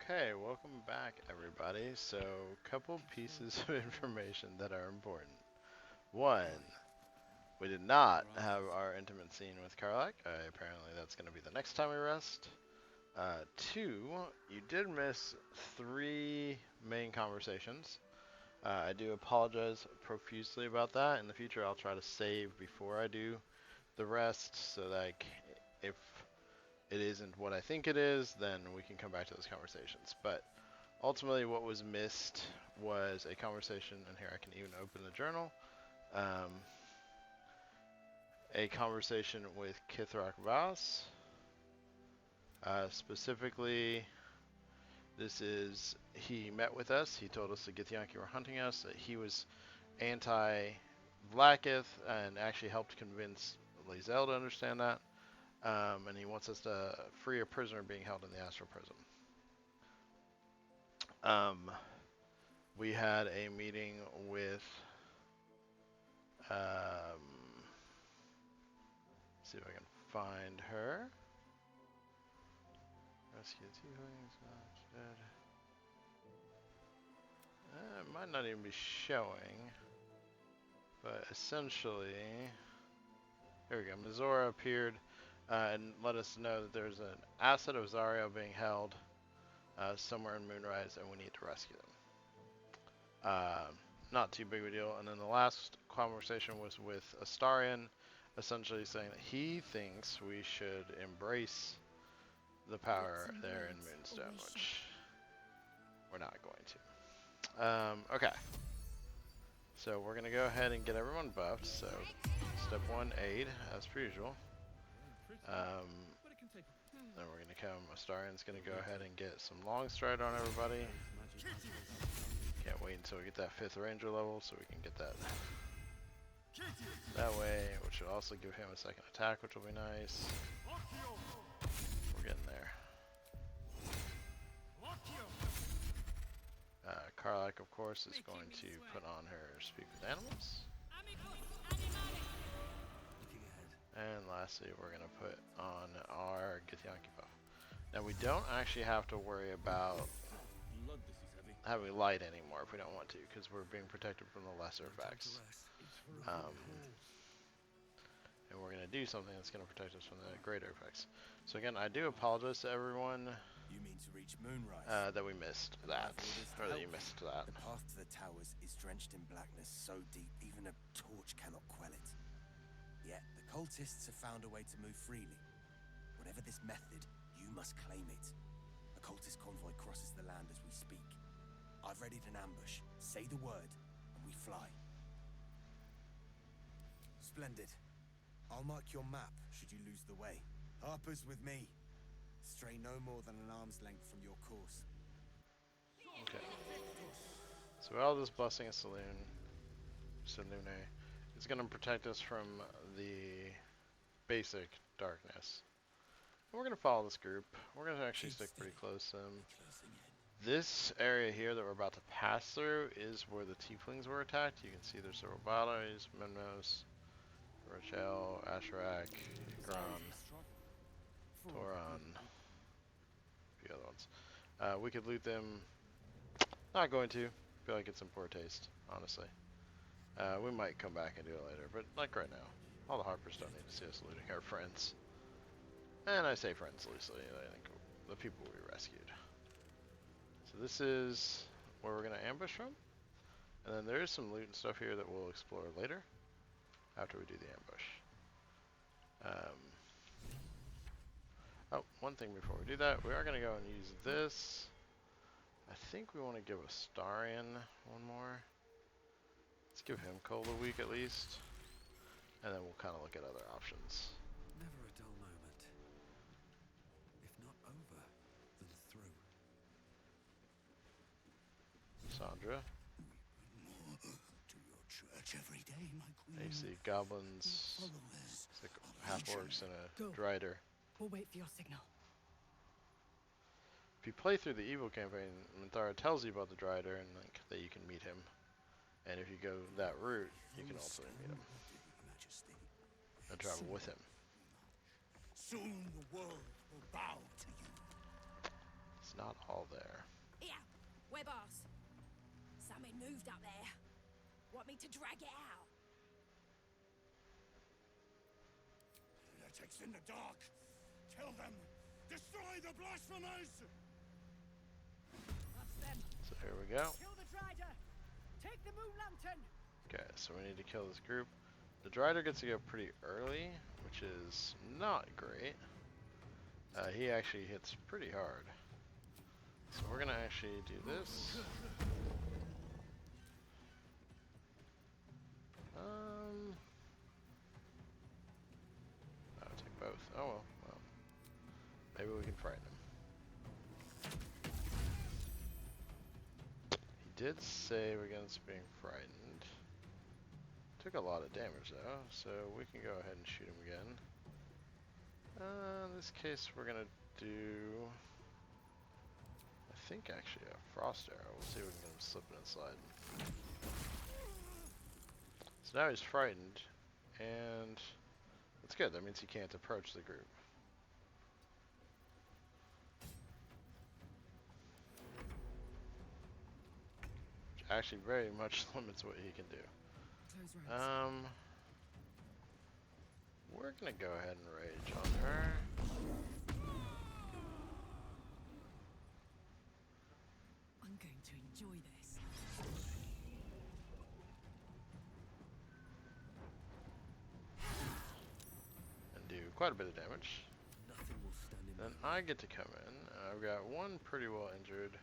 Okay, welcome back everybody. So, couple pieces of information that are important. One, we did not have our intimate scene with Karlak. Apparently that's going to be the next time we rest. Two, you did miss three main conversations. I do apologize profusely about that. In the future, I'll try to save before I do the rest, so that if it isn't what I think it is, then we can come back to those conversations. But ultimately, what was missed was a conversation, and here I can even open the journal. Um, a conversation with Kithrak Vas. Specifically, he met with us. He told us the Githyanki were hunting us, that he was anti Vlaakith and actually helped convince Lae'zel to understand that. And he wants us to free a prisoner being held in the Astral Prison. We had a meeting with see if I can find her. Rescue tieflings, not dead. It might not even be showing, but essentially, here we go. Mizora appeared and let us know that there's an asset of Zario being held somewhere in Moonrise, and we need to rescue them. Not too big of a deal. And then the last conversation was with Astarion, essentially saying that he thinks we should embrace the power there in Moonstone, which we're not going to. Okay. So we're going to go ahead and get everyone buffed. So step 1, aid, as per usual. Then we're going to come, Astarion's going to go ahead and get some long stride on everybody. Can't wait until we get that 5th ranger level so we can get that way, which will also give him a second attack, which will be nice. We're getting there. Karlak, of course, is going to put on her Speak with Animals. And lastly, we're going to put on our Githyanki buff. Now, we don't actually have to worry about having light anymore if we don't want to, because we're being protected from the lesser effects. And we're going to do something that's going to protect us from the greater effects. So again, I do apologize to everyone You mean to reach Moonrise? that we missed that, or that you missed that. The path to the towers is drenched in blackness so deep even a torch cannot quell it. Yet the cultists have found a way to move freely. Whatever this method, you must claim it. A cultist convoy crosses the land as we speak. I've readied an ambush. Say the word, and we fly. Splendid. I'll mark your map should you lose the way. Harper's with me. Stray no more than an arm's length from your course. Okay. So we're all just busting a saloon. Saloon. It's going to protect us from the basic darkness. And we're going to follow this group. We're going to actually stick pretty close to them. This area here that we're about to pass through is where the tieflings were attacked. You can see there's several bodies, Memnos, Rachel, Asherak, Igron, Toron, a few other ones. We could loot them. Not going to. Feel like it's in poor taste, honestly. We might come back and do it later, but like right now, all the Harpers don't need to see us looting our friends. And I say friends loosely, I think the people we rescued. So this is where we're going to ambush from. And then there is some loot and stuff here that we'll explore later, after we do the ambush. Oh, one thing before we do that, we are going to go and use this. I think we want to give Astarion one more. Let's give him Cold a week at least. And then we'll kind of look at other options. Never a dull moment. If not over, then through. Sandra. To your church every day, my queen. You see goblins, half-orcs, and a drider. We'll wait for your signal. If you play through the Evil campaign, Minthara tells you about the drider and like that you can meet him. And if you go that route, you can also meet him and travel with him. Soon the world will bow to you. It's not all there. Here, web ass. Something moved up there. Want me to drag it out? Heretics in the dark! Kill them! Destroy the blasphemers! That's them. So here we go. Kill the Drider. Take the moon lantern. Okay, so we need to kill this group. The Drider gets to go pretty early, which is not great. He actually hits pretty hard. So we're gonna actually do this. I'll take both. Oh well. Maybe we can frighten him. He did save against being frightened. Took a lot of damage though, so we can go ahead and shoot him again. In this case we're gonna do, I think actually a frost arrow. We'll see if we can get him slipping and sliding. So now he's frightened, and that's good. That means he can't approach the group. Which actually very much limits what he can do. Close ranks. We're gonna go ahead and rage on her. I'm going to enjoy this. And do quite a bit of damage. Nothing will stand in Then my I get to come in. I've got one pretty well injured.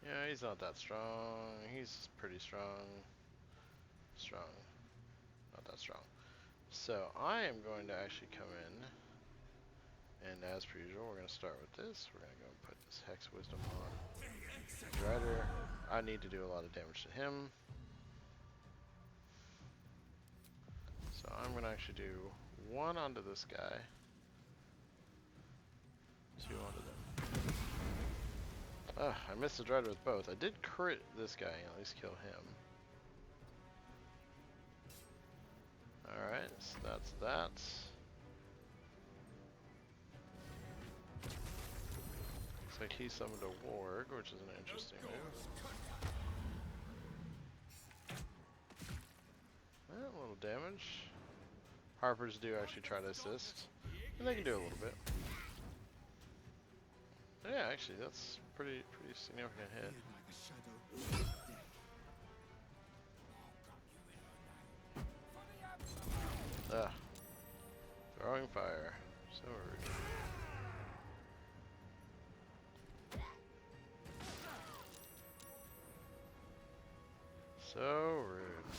Yeah, he's not that strong. He's pretty strong. Strong. Not that strong. So I am going to actually come in. And as per usual, we're going to start with this. We're going to go and put this Hex Wisdom on Drider. I need to do a lot of damage to him. So I'm going to actually do one onto this guy. Two onto them. Ugh, I missed the Drider with both. I did crit this guy and at least kill him. Alright, so that's that. Looks like he summoned a warg, which is an interesting move. Well, a little damage. Harpers do actually try to assist, and they can do a little bit. Yeah, actually, that's pretty significant hit. Like a shadow. Ah, throwing fire. So rude. So rude.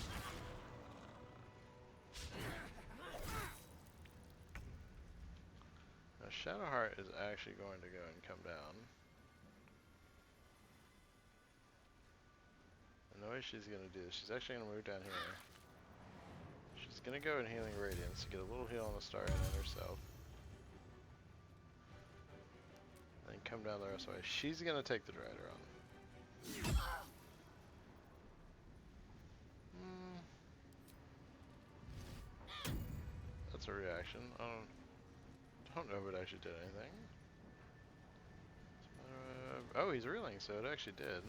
Now Shadowheart is actually going to go and come down. And the way she's going to do this, she's actually going to move down here. She's going to go in Healing Radiance to get a little heal on the star and on herself. And come down the rest of the way. She's going to take the Drider on. That's a reaction. I don't know if it actually did anything. Oh, he's reeling, so it actually did.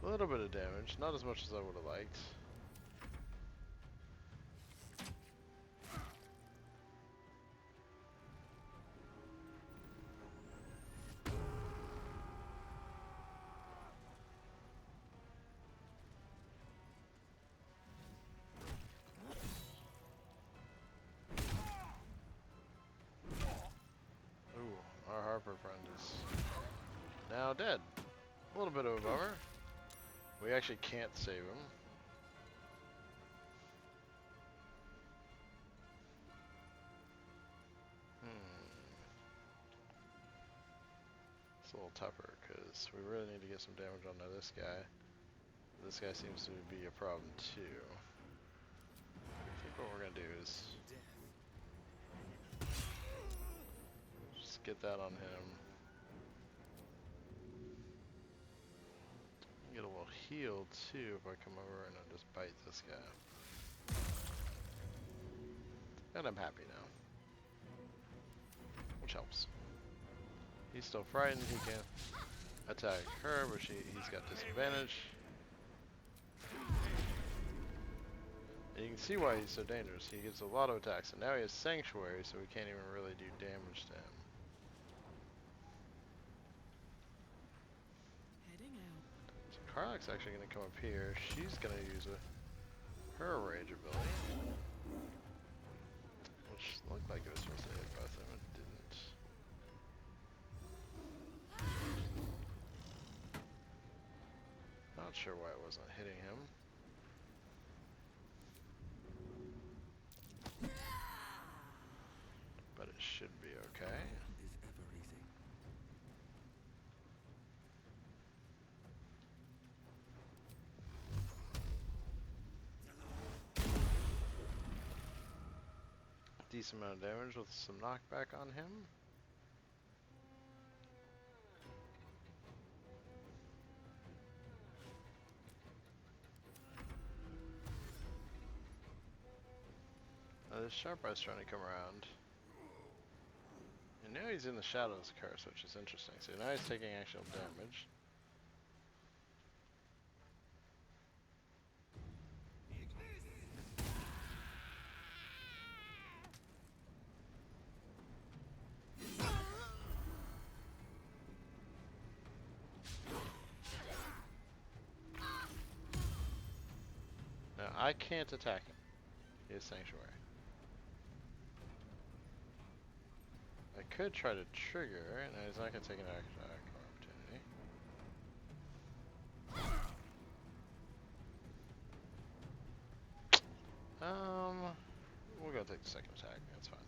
A little bit of damage, not as much as I would have liked. Ooh, our Harper friend is now dead. A little bit of a bummer. We actually can't save him. It's a little tougher because we really need to get some damage onto this guy. This guy seems to be a problem too. I think what we're gonna do is just get that on him. Get a little heal too if I come over and I just bite this guy. And I'm happy now. Which helps. He's still frightened, he can't attack her, but he's got disadvantage. And you can see why he's so dangerous. He gets a lot of attacks, and now he has Sanctuary, so we can't even really do damage to him. Heading out. So Karlach's actually going to come up here. She's going to use her rage ability, which looked like it was supposed to hit both of them, it didn't. Not sure why it wasn't hitting him. But it should be okay. Is ever easy. Decent amount of damage with some knockback on him. Now this Sharp Eye's trying to come around. And now he's in the Shadow's Curse, which is interesting. So now he's taking actual damage. Now I can't attack him. He has Sanctuary. I could try to trigger, and he's not going to take an attack opportunity. We'll go take the second attack. That's fine.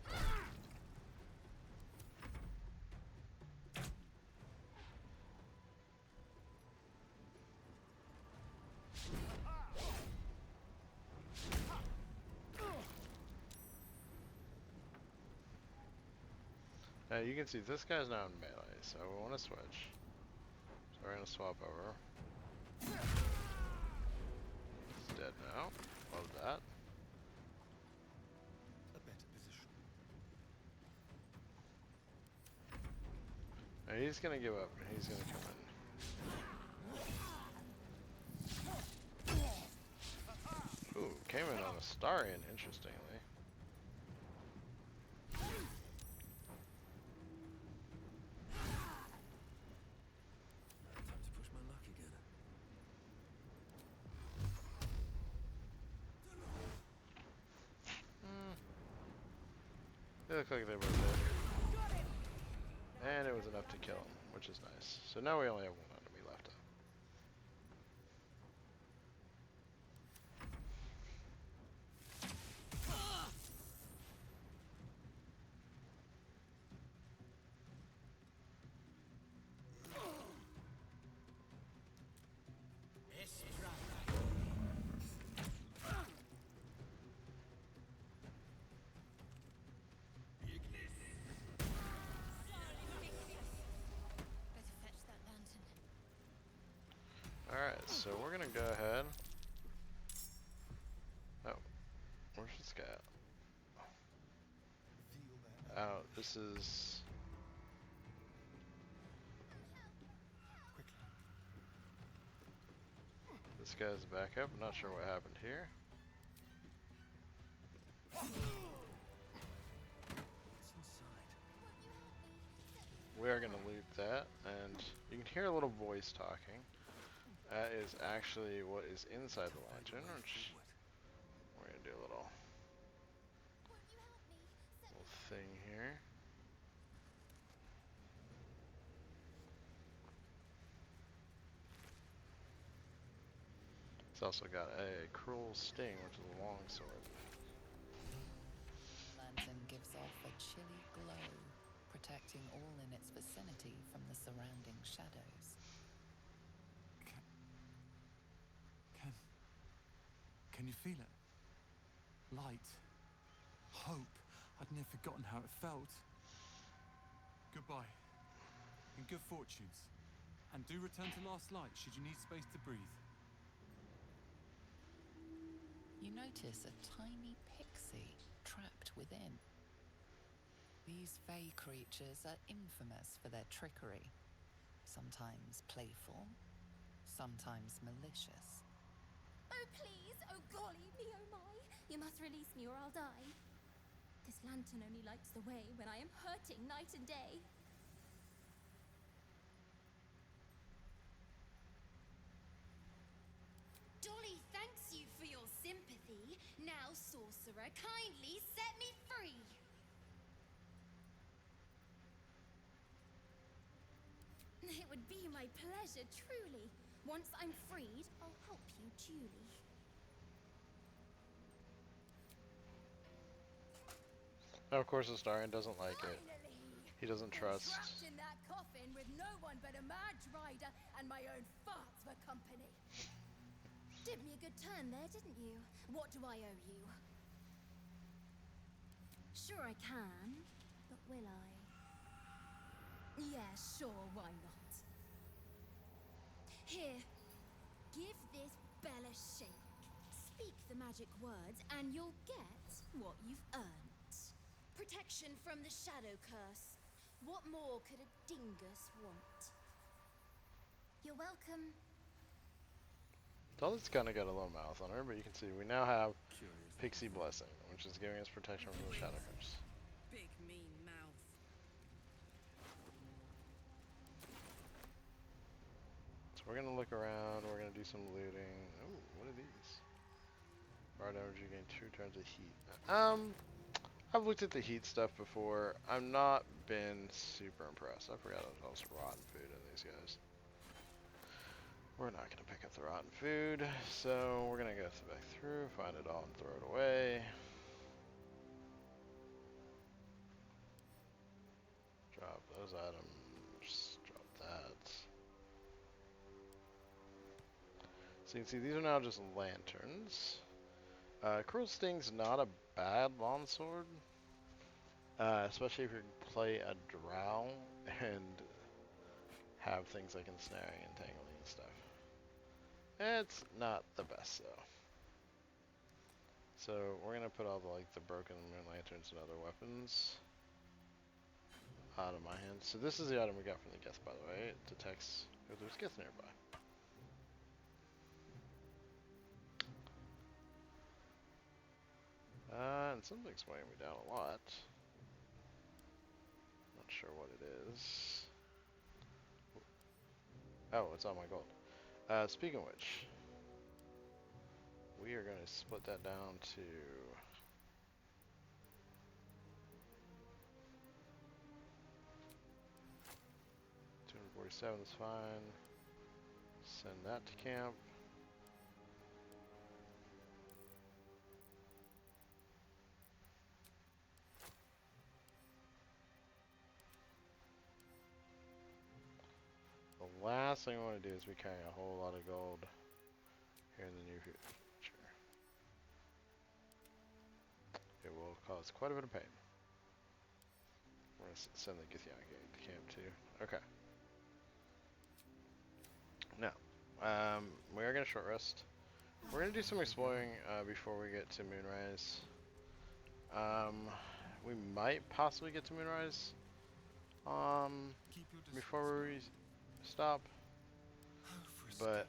Now you can see this guy's now in melee, so we want to switch. So we're going to swap over. He's dead now. Love that. A better position. Now he's going to give up, and he's going to come in. Ooh, came in on a Starion, interestingly. Time to push my luck again. They look like they were dead. And it was enough to kill him, which is nice. So now we only have one enemy left. Better fetch that lantern. Alright, so we're gonna go ahead. Oh, where's this guy at? Oh, this is... This guy's back up. I'm not sure what happened here. What's inside? We are gonna loot that, and you can hear a little voice talking. That is actually what is inside the lantern, which we're gonna do a little thing here. It's also got a cruel sting, which is a long sword. Lantern gives off a chilly glow, protecting all in its vicinity from the surrounding shadows. Can you feel it? Light. Hope. I'd never forgotten how it felt. Goodbye. And good fortunes. And do return to Last Light should you need space to breathe. You notice a tiny pixie trapped within. These fey creatures are infamous for their trickery, sometimes playful, sometimes malicious. Oh please, oh golly me oh my, you must release me or I'll die. This lantern only lights the way when I am hurting night and day. Dolly thanks you for your sympathy. Now, sorcerer, kindly set me free. It would be my pleasure, truly. Once I'm freed, I'll help you duly. Now, of course, Astarion doesn't like it. Finally! He doesn't Been trust. trapped in that coffin with no one but a mad rider and my own farts for company. Did me a good turn there, didn't you? What do I owe you? Sure I can, but will I? Yeah, sure, why not? Here, give this bell a shake. Speak the magic words and you'll get what you've earned. Protection from the shadow curse. What more could a dingus want? You're welcome. Dolly's kind of got a little mouth on her, but you can see we now have Curious. Pixie Blessing, which is giving us protection from the Shadow Curse. Big mean mouth. So we're gonna look around. We're gonna do some looting. Oh, what are these? Bard energy gain 2 turns of heat. I've looked at the heat stuff before. I've not been super impressed. I forgot there was rotten food in these guys. We're not gonna pick up the rotten food, so we're gonna go back through, find it all, and throw it away. Drop those items. Drop that. So you can see these are now just lanterns. Cruel Sting's not a bad longsword, especially if you play a drow and have things like ensnaring and tangling and stuff. It's not the best though. So we're gonna put all the broken moon lanterns and other weapons out of my hands. So this is the item we got from the Geth, by the way. It detects if there's Geth nearby. And something's weighing me down a lot. Not sure what it is. Oh, it's on my gold. Speaking of which, we are going to split that down to 247 is fine. Send that to camp. The last thing I want to do is be carrying a whole lot of gold here in the near future. It will cause quite a bit of pain. We're going to send the Githyanki to camp too. Okay. Now, we are going to short rest. We're going to do some exploring before we get to Moonrise. We might possibly get to Moonrise Keep your before we stop, distance. but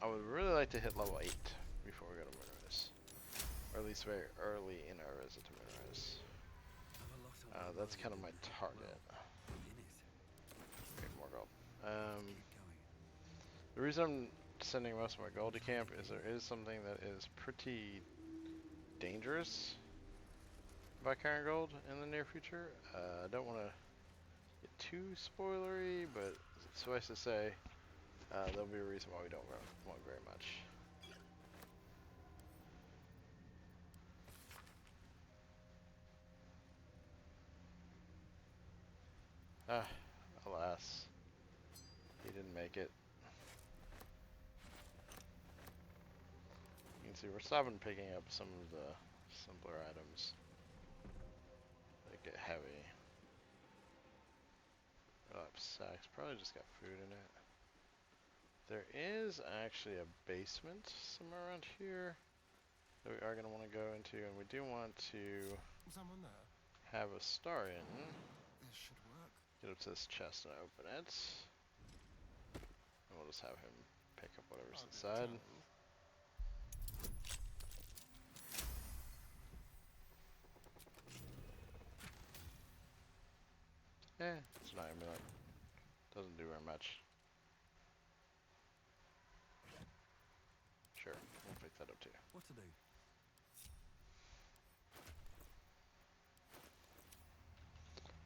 I would really like to hit level 8 before we go to Moonrise, or at least very early in our visit to Moonrise. That's kind of my target. Okay, more gold. The reason I'm sending most of my gold to camp is there is something that is pretty dangerous about carrying gold in the near future. I don't want to get too spoilery, but suffice to say, there'll be a reason why we don't want very much. Ah, alas, he didn't make it. You can see we're stopping picking up some of the simpler items that get heavy. Sacks probably just got food in it. There is actually a basement somewhere around here. that we are going to want to go into, and we do want to Someone there? have a star in. This should work. Get up to this chest and open it. And we'll just have him pick up whatever's I'll do the inside. telling. Yeah, it's an amulet. Doesn't do very much. Sure, we'll pick that up too. What to do?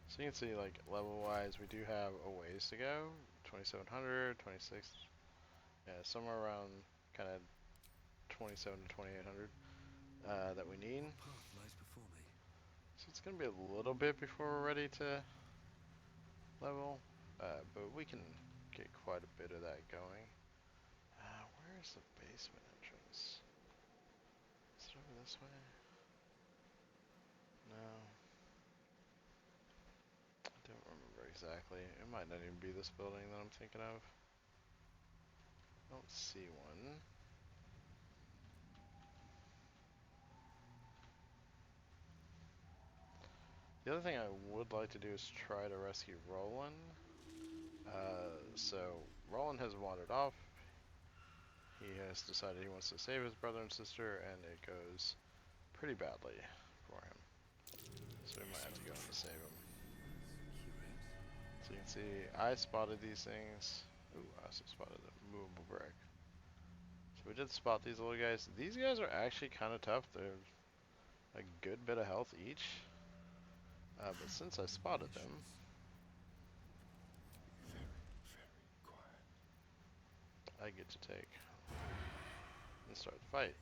So you can see, like, level-wise, we do have a ways to go. 2700, 26, yeah, somewhere around kind of 27 to 2800 that we need. What path lies before me? So it's going to be a little bit before we're ready to level, but we can get quite a bit of that going. Where's the basement entrance? Is it over this way? No. I don't remember exactly. It might not even be this building that I'm thinking of. I don't see one. The other thing I would like to do is try to rescue Roland. So Roland has wandered off. He has decided he wants to save his brother and sister, and it goes pretty badly for him. So we might have to go in to save him. So you can see, I spotted these things. Ooh, I also spotted a movable brick. So we did spot these little guys. These guys are actually kind of tough. They're a good bit of health each. But since I spotted them, I get to take and start the fight.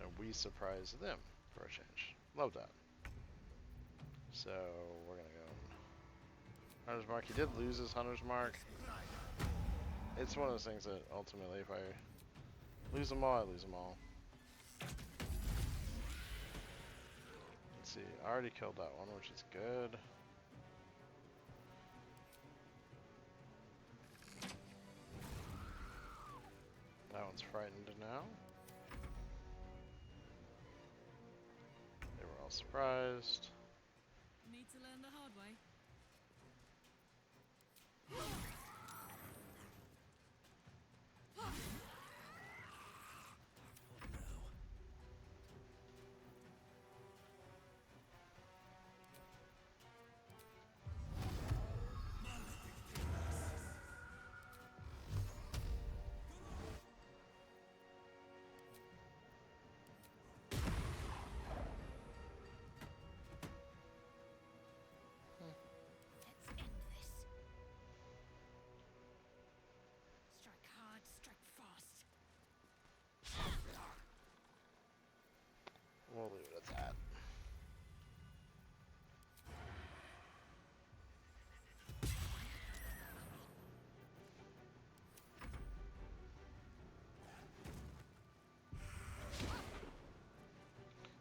And we surprise them for a change. Love that. So we're gonna go Hunter's Mark. He did lose his Hunter's Mark. It's one of those things that ultimately, if I lose them all, I lose them all. Let's see, I already killed that one, which is good. That one's frightened now. They were all surprised. Need to learn the hard way. Let's end this. Strike hard, strike fast. We'll leave it at that.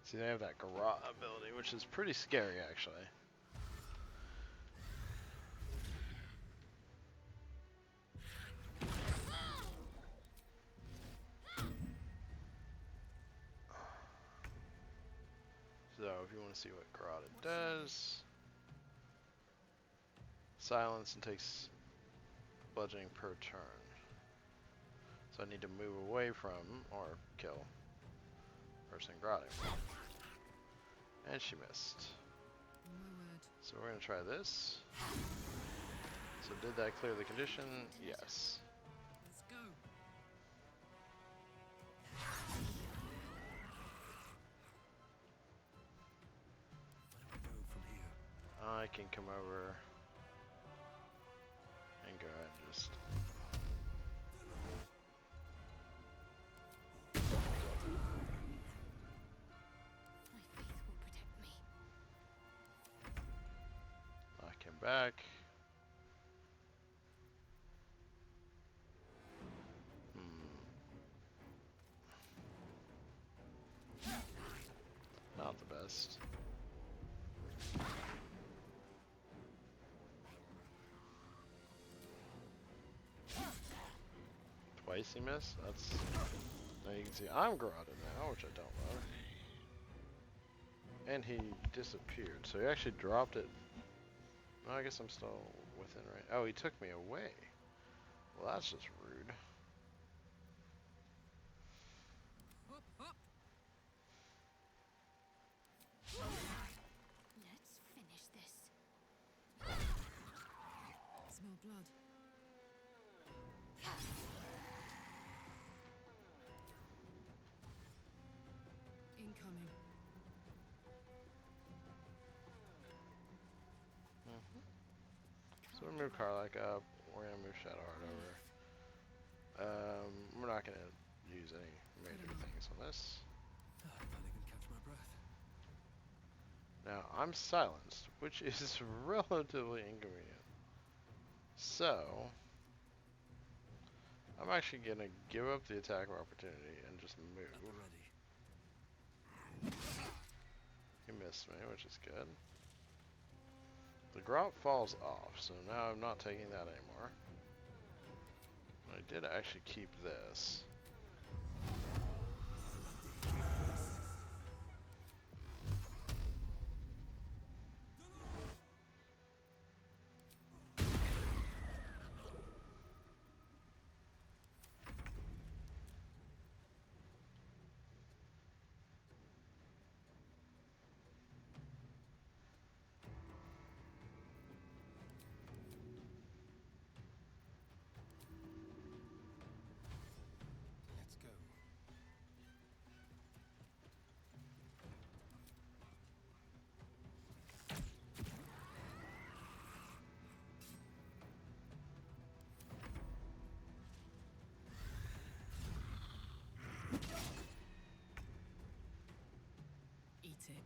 See, they have that garrote ability, which is pretty scary, actually. So, if you want to see what garrote does, silence and takes bludgeoning per turn. So I need to move away from, or kill, person garroting. And she missed. My word. So we're going to try this. So did that clear the condition? Yes. Let's go. Where do we go from here? I can come over and go ahead and just... My faith will protect me. knock him back. Not the best. Twice. icy mist. That's now you can see I'm garroted now, which I don't love. And he disappeared, so he actually dropped it. No, I guess I'm still within range. Oh, he took me away. Well, that's just rude. Hop, hop. Let's finish this. Smell blood. Incoming. So we move Karlak up. We're gonna move Shadowheart over. We're not gonna use any major things on this. I can't even catch my breath. Now I'm silenced, which is relatively inconvenient. So I'm actually gonna give up the attack of opportunity and just At the move. ready. He missed me, which is good. The grot falls off, so now I'm not taking that anymore. I did actually keep this. Let's go. Eat it.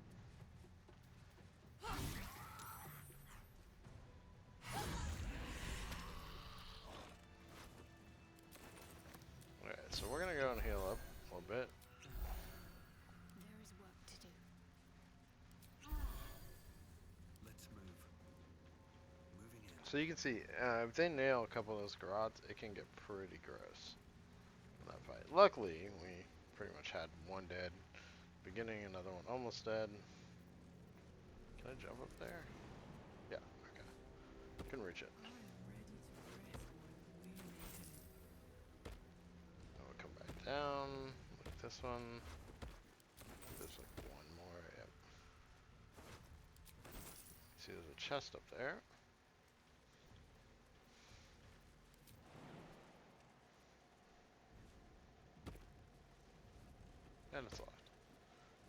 Alright, so we're gonna go and heal up a little bit. There is work to do. Let's move. Moving in. So you can see, if they nail a couple of those grots, it can get pretty gross in that fight. Luckily, we pretty much had one dead beginning, another one almost dead. Can I jump up there? Yeah, okay. Can reach it. I am ready to rest my weary head. Then we'll come back down, like this one. There's like one more, yep. See, there's a chest up there. And it's locked.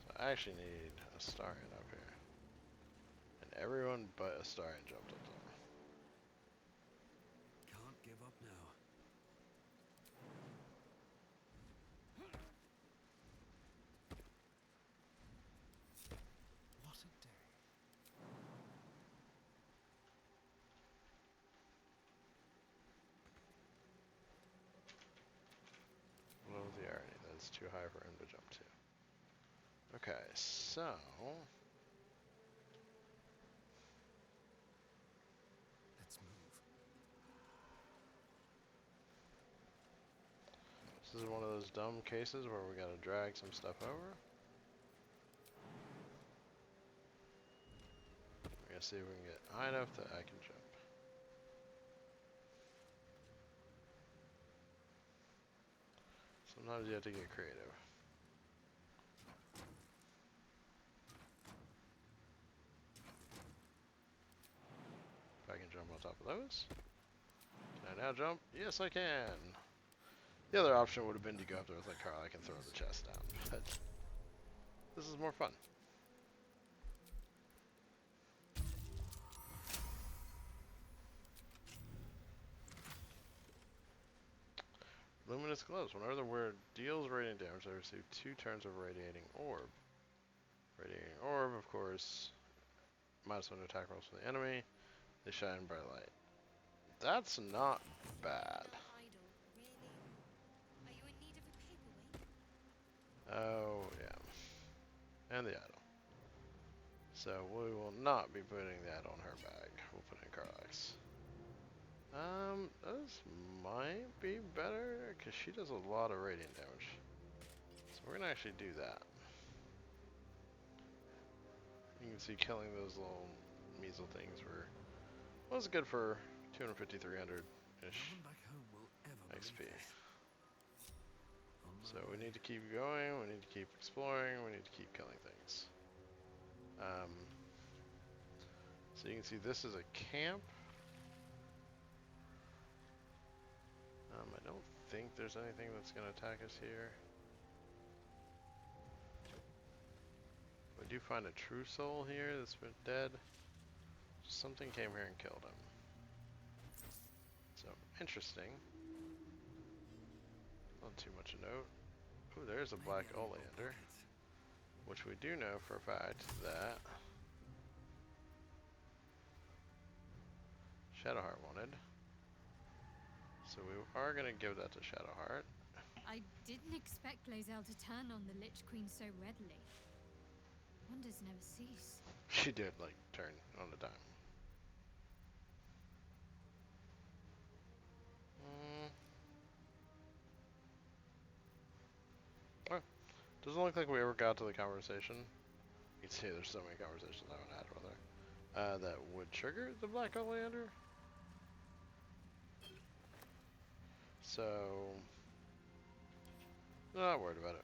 So I actually need a Astarion up here. And everyone but Astarion jumped up there. Can't give up now. What a day. What was the irony? That's too high for him to jump to. Okay, so Let's move. this is one of those dumb cases where we gotta drag some stuff over. We're gonna see if we can get high enough that I can jump. Sometimes you have to get creative. If I can jump on top of those. Can I now jump? Yes, I can. The other option would have been to go up there with a car. I can throw the chest down, but this is more fun. Luminous glows. Whenever the word deals radiant damage, I receive 2 turns of radiating orb. Radiating orb, of course, minus 1 attack rolls for the enemy. They shine bright light. That's not bad. Idol, really? Are you in need of a paperweight? Oh, yeah. And the idol. So we will not be putting that on her bag. We'll put it in Karlak's. This might be better, because she does a lot of radiant damage. So we're gonna actually do that. You can see killing those little measle things was good for 250, 300-ish No one back home will ever XP. believe this. On my So we way. need to keep going, we need to keep exploring, we need to keep killing things. So you can see this is a camp. I don't think there's anything that's going to attack us here. We do find a true soul here that's been dead. Something came here and killed him. So, interesting. Not too much a note. Ooh, there's a Maybe black I need more oleander, pockets. which we do know for a fact that Shadowheart wanted. So we are going to give that to Shadowheart. I didn't expect Lae'zel to turn on the Lich Queen so readily. Wonders never cease. She did, like, turn on the dime. Oh, doesn't look like we ever got to the conversation. You can see there's so many conversations I haven't had with her. That would trigger the black oleander. So, not worried about it.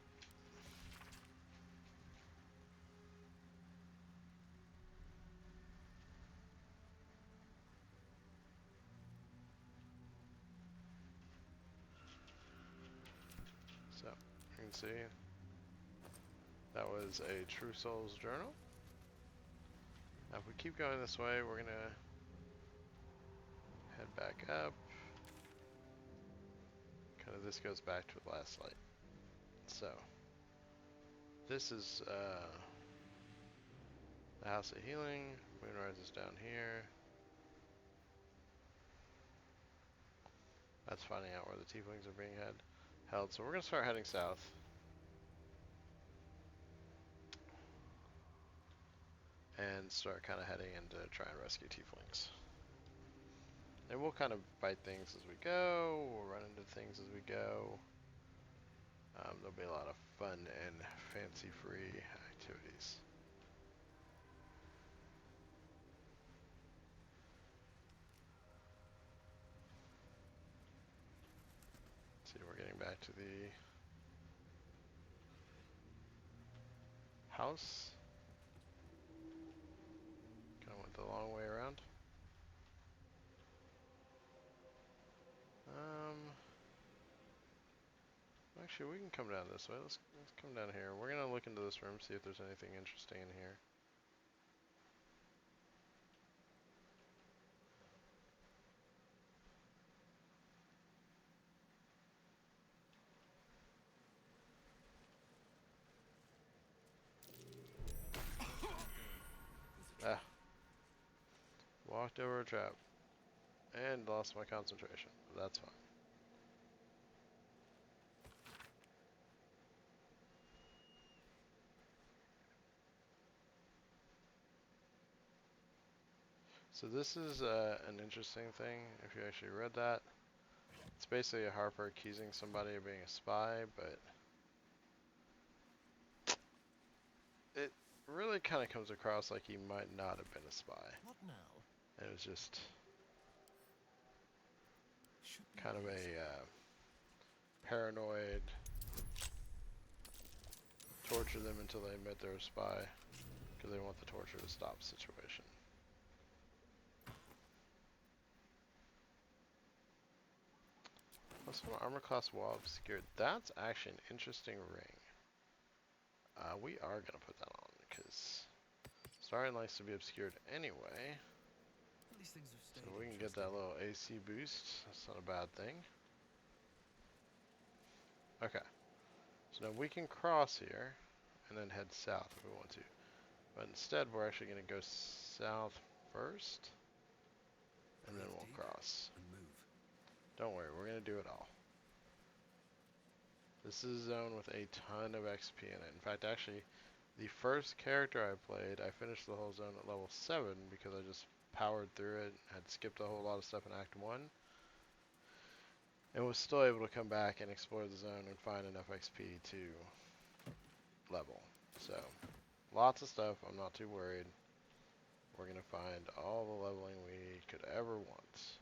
So, you can see that was a True Souls journal. Now, if we keep going this way, we're gonna head back up. Kind of this goes back to the last light. So, this is the House of Healing. Moonrise is down here. That's finding out where the tieflings are being held. So we're gonna start heading south. And start kind of heading in to try and rescue tieflings. And we'll kind of fight things as we go, we'll run into things as we go. There'll be a lot of fun and fancy-free activities. See, we're getting back to the house. Kind of went the long way around. Actually, we can come down this way. Let's come down here. We're gonna look into this room, see if there's anything interesting in here. Ah. Walked over a trap. And lost my concentration. But that's fine. So this is an interesting thing, if you actually read that. It's basically a Harper accusing somebody of being a spy, but it really kind of comes across like he might not have been a spy. What now? It was just Should be kind of easy. a paranoid, torture them until they admit they're a spy, because they want the torture to stop situation. Also, armor class wall obscured. That's actually an interesting ring. We are going to put that on, because Starring likes to be obscured anyway. At least things have So stayed we can get that little AC boost. That's not a bad thing. Okay. So now we can cross here and then head south if we want to. But instead, we're actually going to go south first. And then we'll cross. and move. Don't worry, we're going to do it all. This is a zone with a ton of XP in it. In fact, actually, the first character I played, I finished the whole zone at level 7 because I just powered through it, had skipped a whole lot of stuff in Act 1, and was still able to come back and explore the zone and find enough XP to level. So, lots of stuff, I'm not too worried. We're going to find all the leveling we could ever want.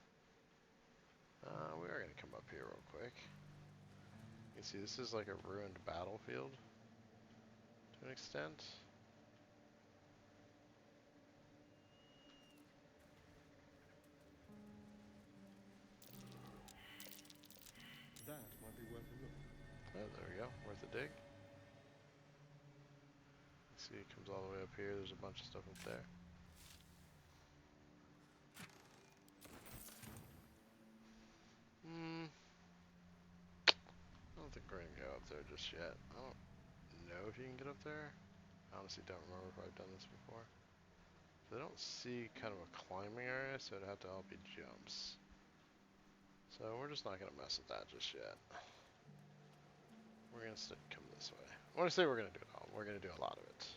We are going to come up here real quick. You can see this is like a ruined battlefield to an extent. That might be worth a look. Oh, there we go. Worth a dig. See, it comes all the way up here. There's a bunch of stuff up there. I don't think we're gonna go up there just yet. I don't know if you can get up there. I honestly don't remember if I've done this before. So I don't see kind of a climbing area, so it'd have to all be jumps. So we're just not gonna mess with that just yet. We're gonna come this way. When I say we're gonna do it all, we're gonna do a lot of it.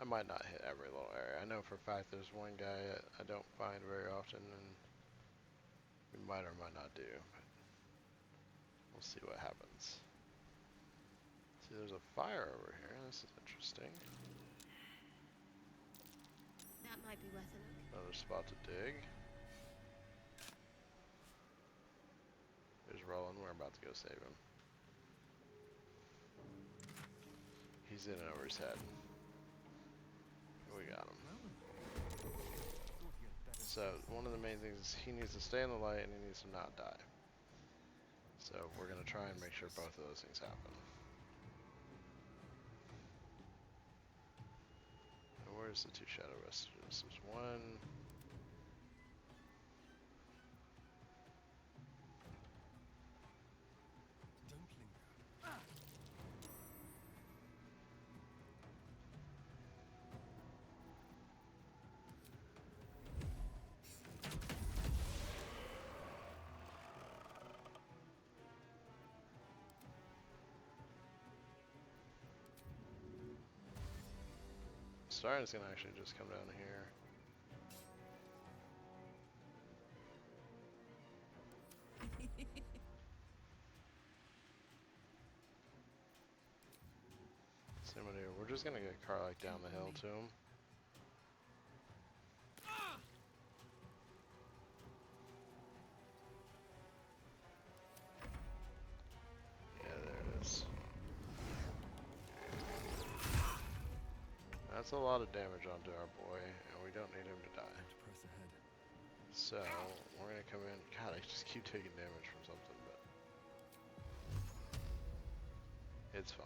I might not hit every little area. I know for a fact there's one guy I don't find very often, and we might or might not do, but we'll see what happens. See, there's a fire over here. This is interesting. That might be worth a look. Another spot to dig. There's Roland. We're about to go save him. He's in over his head. We got him. So, one of the main things is he needs to stay in the light and he needs to not die. So, we're going to try and make sure both of those things happen. And where's the two shadow vestiges? There's one. Don't linger. Star's gonna actually just come down here. Same idea. We're just gonna get Karlach down the hill to him. Yeah, there it is. That's a lot of damage onto our boy, and we don't need him to die. Press ahead. So, we're gonna come in. God, I just keep taking damage from something, but it's fine.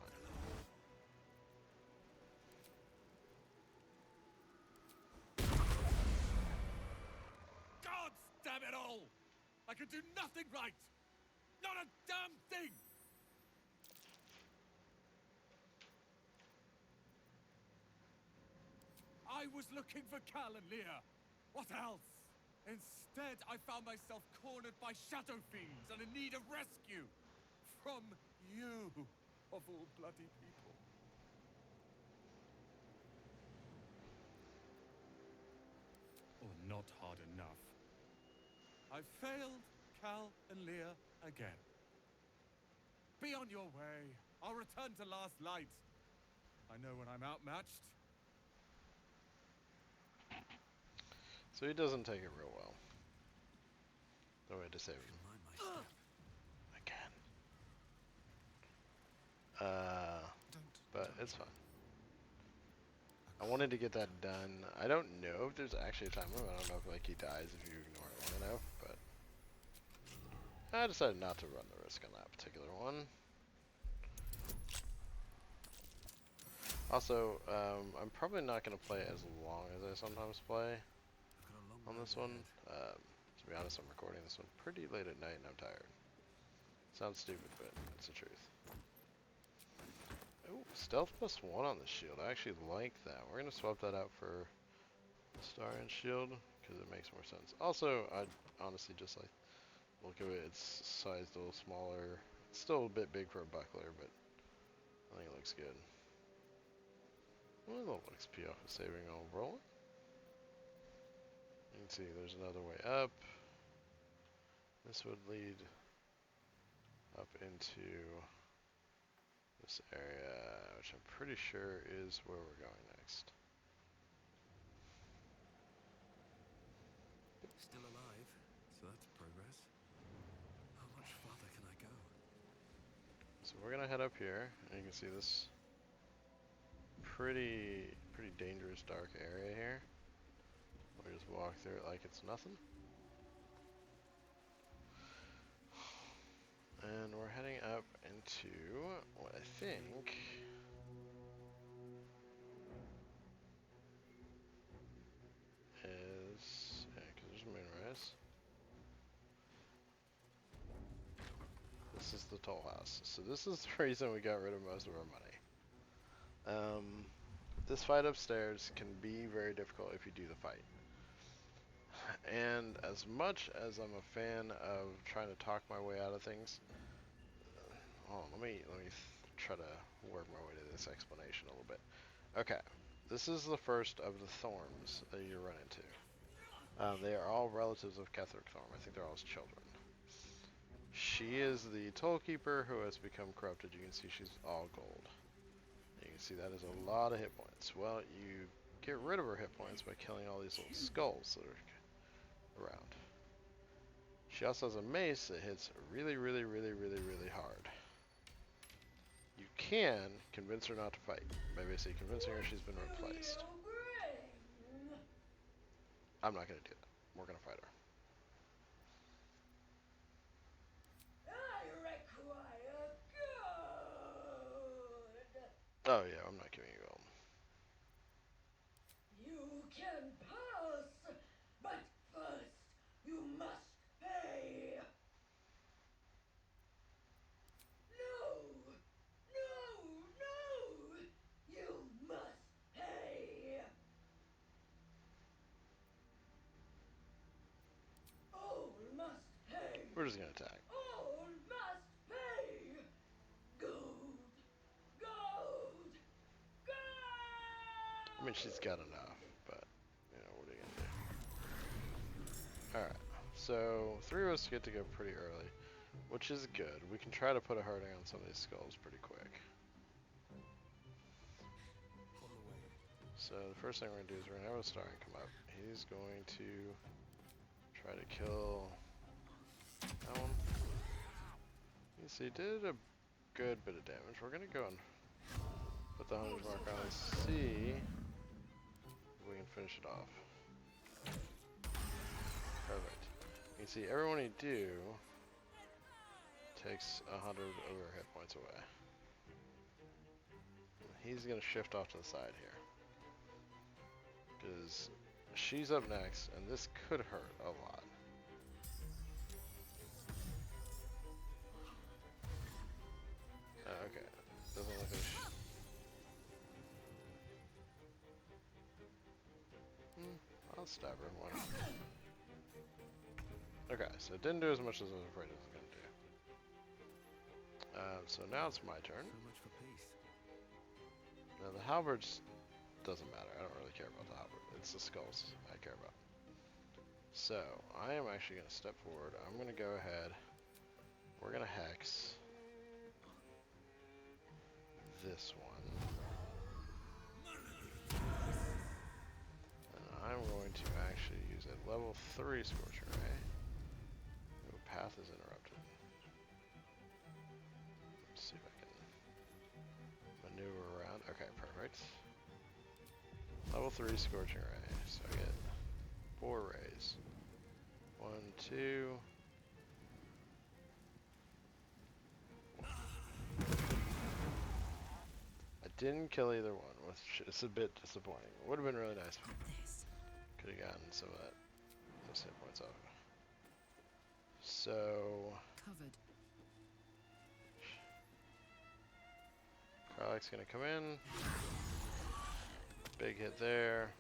God damn it all! I could do nothing right! Not a damn thing! I was looking for Cal and Leah. What else? Instead, I found myself cornered by shadow fiends and in need of rescue. From you, of all bloody people. Or not hard enough. I failed Cal and Leah again. Be on your way. I'll return to Last Light. I know when I'm outmatched. So he doesn't take it real well. No way to save him. Mind my step. Again. But it's fine. I wanted to get that done. I don't know if there's actually a time limit. I don't know if like he dies if you ignore it long enough, but I decided not to run the risk on that particular one. Also, I'm probably not going to play as long as I sometimes play on this one. To be honest, I'm recording this one pretty late at night and I'm tired. Sounds stupid, but it's the truth. Oh, stealth +1 on the shield. I actually like that. We're going to swap that out for star and shield because it makes more sense. Also, I honestly just like look at it. It's sized a little smaller. It's still a bit big for a buckler, but I think it looks good. A little XP off of saving all rolling. You can see there's another way up. This would lead up into this area, which I'm pretty sure is where we're going next. Still alive, so that's progress. How much farther can I go? So we're gonna head up here, and you can see this pretty dangerous dark area here. We just walk through it like it's nothing. And we're heading up into what I think is, yeah, because there's Moonrise. This is the toll house. So this is the reason we got rid of most of our money. This fight upstairs can be very difficult if you do the fight. And as much as I'm a fan of trying to talk my way out of things, let me try to work my way to this explanation a little bit. Okay, this is the first of the Thorns that you run into. They are all relatives of Ketheric Thorm. I think they're all his children. She is the Toll Keeper who has become corrupted. You can see she's all gold. You can see that is a lot of hit points. Well, you get rid of her hit points by killing all these little skulls that are around. She also has a mace that hits really hard. You can convince her not to fight by basically convincing her she's been replaced. I'm not going to do that. We're going to fight her. I require good. Oh yeah, I'm not giving you gold. You can pass, but first you must pay. No! No! You must pay! All must pay! We're just going to attack. All must pay! Gold! Gold! Gold! I mean, she's got enough, but, you know, what are you going to do? Alright, so 3 of us get to go pretty early, which is good. We can try to put a hurting on some of these skulls pretty quick. On the way. So the first thing we're going to do is we're going to have a Starring come up. He's going to try to kill that one. You see, he did a good bit of damage. We're going to go and put the hunter's mark on and see if we can finish it off. Perfect. You can see everyone you do takes 100 of her hit points away. He's going to shift off to the side here. Because she's up next, and this could hurt a lot. Okay. Doesn't look like I'll stab her. Why not? Okay, so it didn't do as much as I was afraid it was going to do. So now it's my turn. So much for peace. Now the halberds doesn't matter. I don't really care about the halberd. It's the skulls I care about. So I am actually going to step forward. I'm going to go ahead. We're going to hex this one. And I'm going to actually use a level 3 Scorcher Ray. The path is interrupted. Let's see if I can maneuver around. Okay, perfect. Level 3 Scorching Ray. So I get 4 rays. 1, 2. I didn't kill either one, which is a bit disappointing. Would have been really nice. Could have gotten some of that, those hit points off. So Covered. Karlach's gonna come in. Big hit there.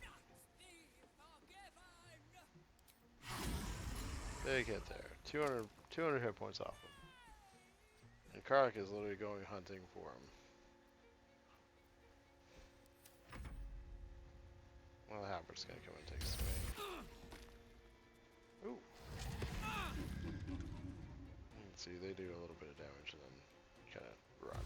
Big hit there. 200 hit points off him. And Karlach is literally going hunting for him. Well, the halberd's gonna come and take a swing. see they do a little bit of damage and then kind of run.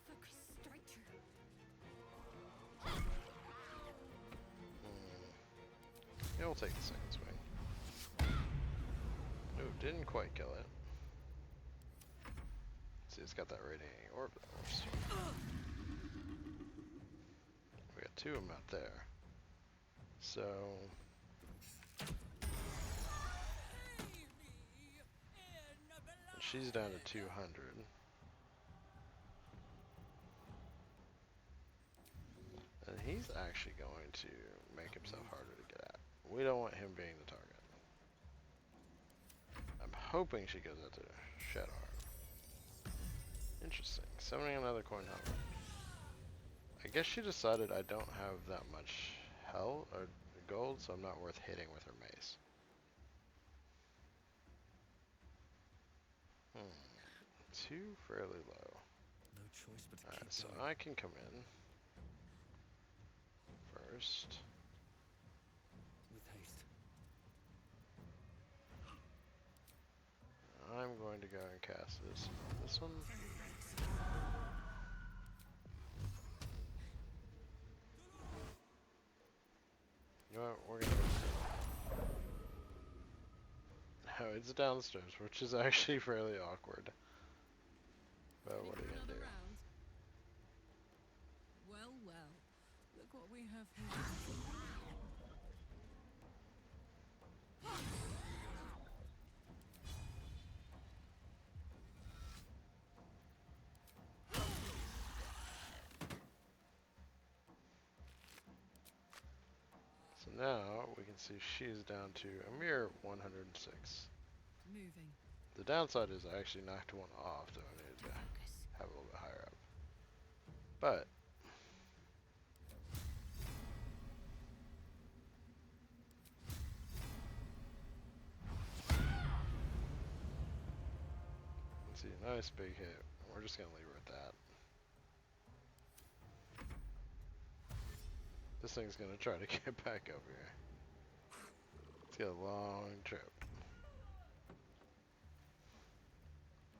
Focus straight through. Yeah, we'll take the second swing. Ooh, didn't quite kill it. See, it's got that radiating orb that works. We got 2 of them out there. So she's down to 200. And he's actually going to make himself harder to get at. We don't want him being the target. I'm hoping she goes out to Shadow Heart. Interesting. Summoning another coin helmet. I guess she decided I don't have that much hell or gold, so I'm not worth hitting with her mace. 2 fairly low. No choice but to Alright, keep so going. I can come in first. With haste. I'm going to go and cast this on this one. You know what, we're gonna... No, it's downstairs, which is actually fairly awkward. But what are you gonna do? Round? Well, well. Look what we have here. So now we can see she's down to a mere 106. Moving. The downside is I actually knocked one off, though I needed to have a little bit higher up. But let's see, nice big hit. We're just gonna leave her at that. This thing's gonna try to get back over here. It's got a long trip.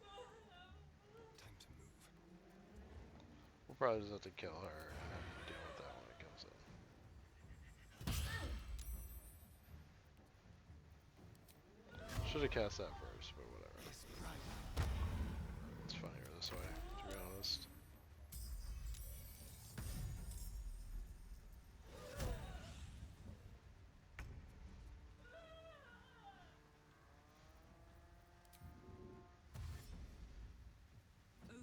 Time to move. We'll probably just have to kill her and deal with that when it comes in. Should have cast that first, but whatever. It's funnier this way, to be honest.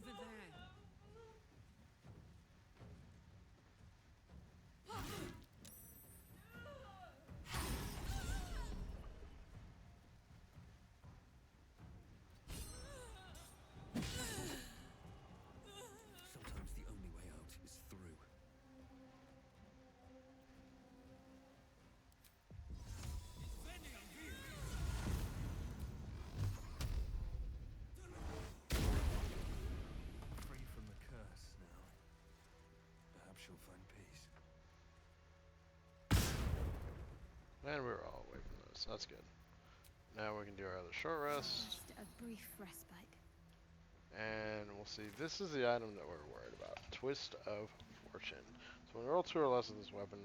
Over there. Sometimes the only way out is through. Free from the curse now. Perhaps you'll find peace. And we're all away from this. That's good. Now we can do our other short rest. Just a brief respite. And we'll see. This is the item that we're worried about. Twist of Fortune. So when we roll 2 or less of this weapon,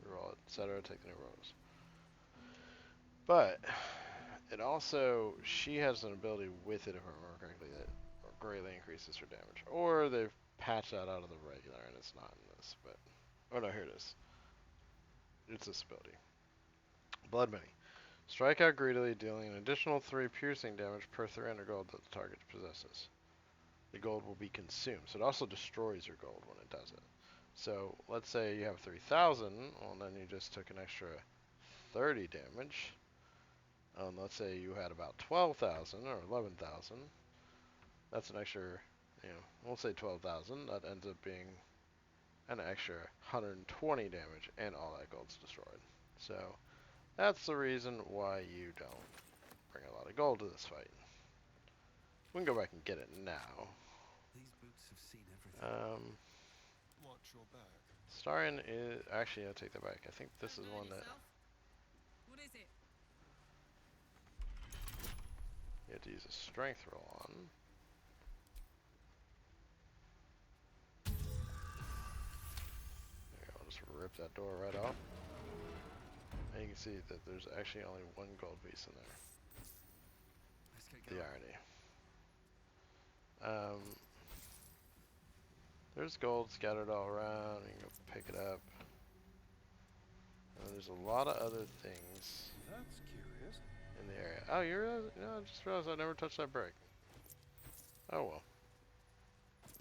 reroll it, etc., take the new rolls. But it also, she has an ability with it, if I remember correctly, that greatly increases her damage. Or they've patched that out of the regular and it's not in this. But oh no, here it is. It's this ability. Blood Many. Strike out greedily, dealing an additional 3 piercing damage per 300 gold that the target possesses. The gold will be consumed. So it also destroys your gold when it does it. So let's say you have 3,000, well then you just took an extra 30 damage. Let's say you had about 12,000 or 11,000. That's an extra, we'll say 12,000. That ends up being an extra 120 damage and all that gold's destroyed. So that's the reason why you don't bring a lot of gold to this fight. We can go back and get it now. These boots scouts have seen everything. Watch your back. Starion is actually. I'll take that back. I think this is one that What is it? you have to use a strength roll on. There, I'll just rip that door right off. And you can see that there's actually only one gold piece in there. Let's get The going. irony. There's gold scattered all around. You can go pick it up. And there's a lot of other things That's curious. in the area. Oh, I just realized I never touched that brick. Oh well.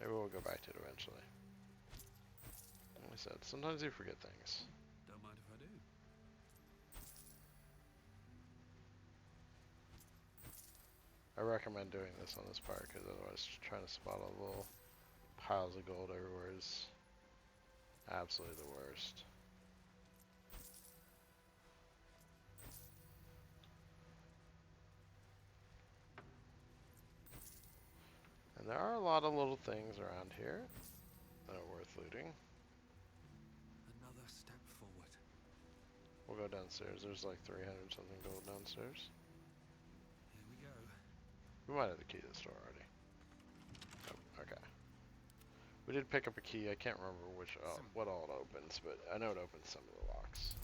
Maybe we'll go back to it eventually. Like I said, sometimes you forget things. Don't mind if I do. I recommend doing this on this part because otherwise trying to spot all the little piles of gold everywhere is absolutely the worst. And there are a lot of little things around here that are worth looting. Another step forward. We'll go downstairs. There's like 300 something gold downstairs. Here we go. We might have the key to the store already. Oh, okay. We did pick up a key. I can't remember what all it opens, but I know it opens some of the locks.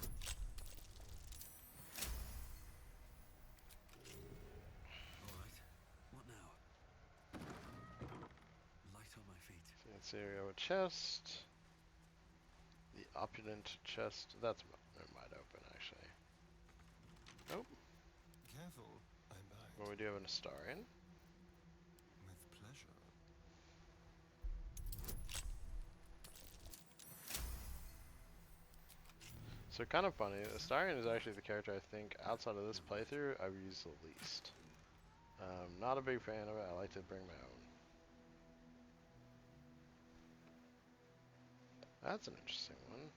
Alright. What now? Light on my feet. So you can see we have a chest. The opulent chest. It might open actually. Nope. Careful, I'm back. Well, we do have an Astarion. With pleasure. So kind of funny, Astarion is actually the character I think outside of this playthrough I've used the least. Not a big fan of it. I like to bring my own. That's an interesting one.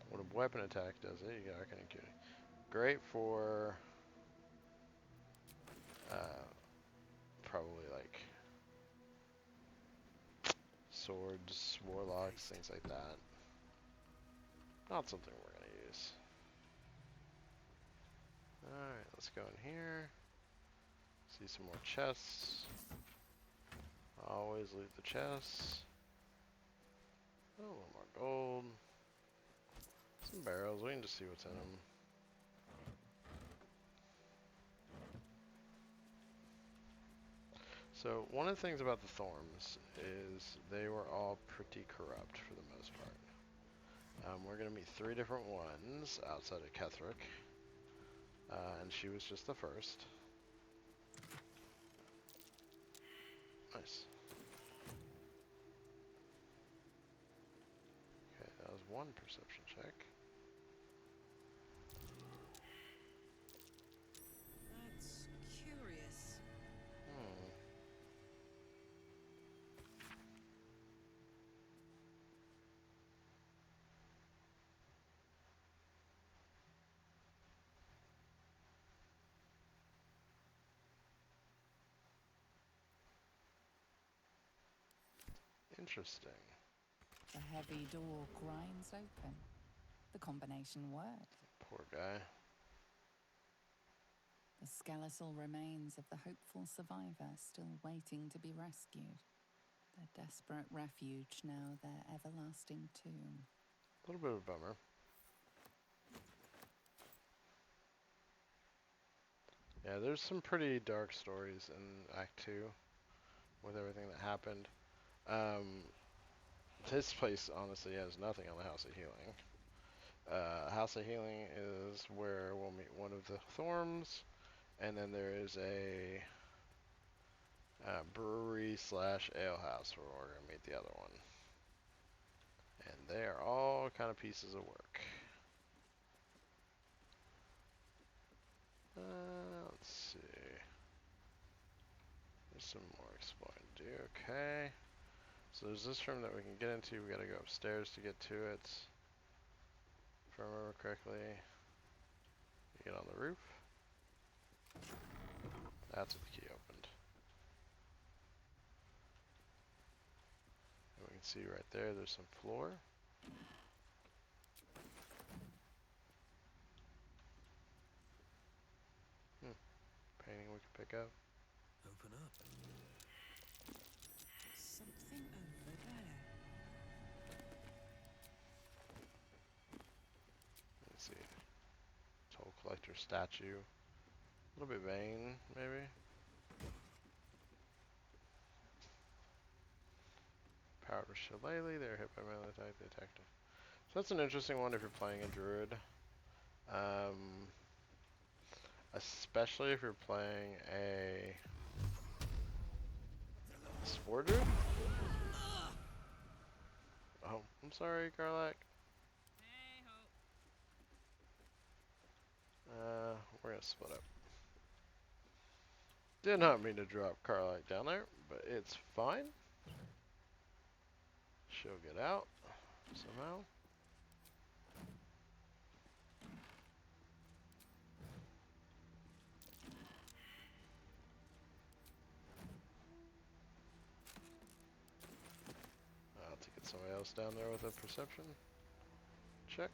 What a weapon attack does it? You got Arcane Cutie. Great for probably like swords, warlocks, things like that. Not something we're gonna use. Alright, let's go in here. See some more chests. Always loot the chests. Oh, a little more gold. Some barrels, we can just see what's in them. So, one of the things about the Thorns is they were all pretty corrupt for the most part. We're going to meet 3 different ones outside of Ketherick. And she was just the first. Nice. Okay, that was one perception check. That's curious. Interesting. The heavy door grinds open. The combination worked. Poor guy. The skeletal remains of the hopeful survivor still waiting to be rescued. Their desperate refuge now their everlasting tomb. A little bit of a bummer. Yeah, there's some pretty dark stories in Act 2 with everything that happened. This place honestly has nothing on the House of Healing. House of Healing is where we'll meet one of the Thorns, and then there is a brewery / ale house where we're going to meet the other one. And they are all kind of pieces of work. Let's see. There's some more exploring to do. Okay. So there's this room that we can get into. We gotta go upstairs to get to it. If I remember correctly. You get on the roof. That's what the key opened. And we can see right there, there's some floor. Painting we can pick up. Open up. Something over there. Let's see. Toll collector statue. A little bit vain, maybe. Powder shillelagh, they're hit by melee attack, they attack. So that's an interesting one if you're playing a druid. Especially if you're playing a spore druid. Oh, I'm sorry, Garlac. We're gonna split up. Did not mean to drop Garlac down there, but it's fine. She'll get out somehow. I'll have to get somebody else down there with a perception check.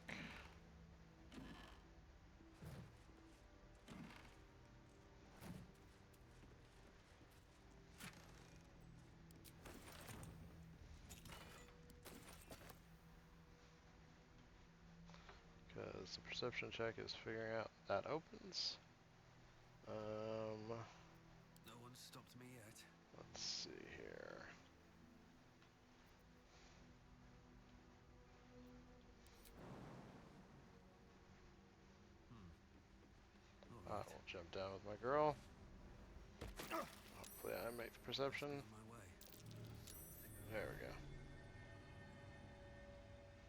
Because the perception check is figuring out that opens. No one's stopped me yet. Let's see here. I Alright. will jump down with my girl. Hopefully I make the perception. On my way. There we go.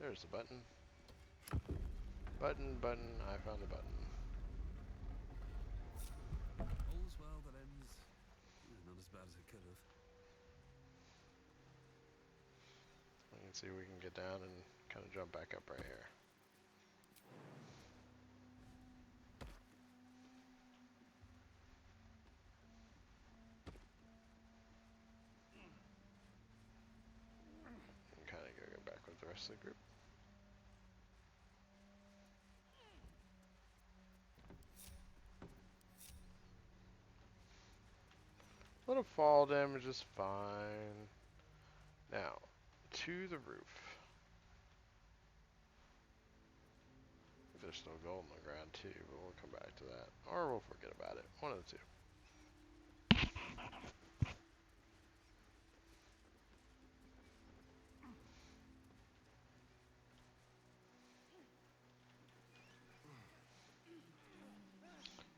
There's the button. Button, I found the button. All's well that ends. Not as bad as it could have. We can see we can get down and kind of jump back up right here. And kind of go back with the rest of the group. A little fall damage is fine. Now, to the roof. There's still gold on the ground too, but we'll come back to that. Or we'll forget about it. One of the two.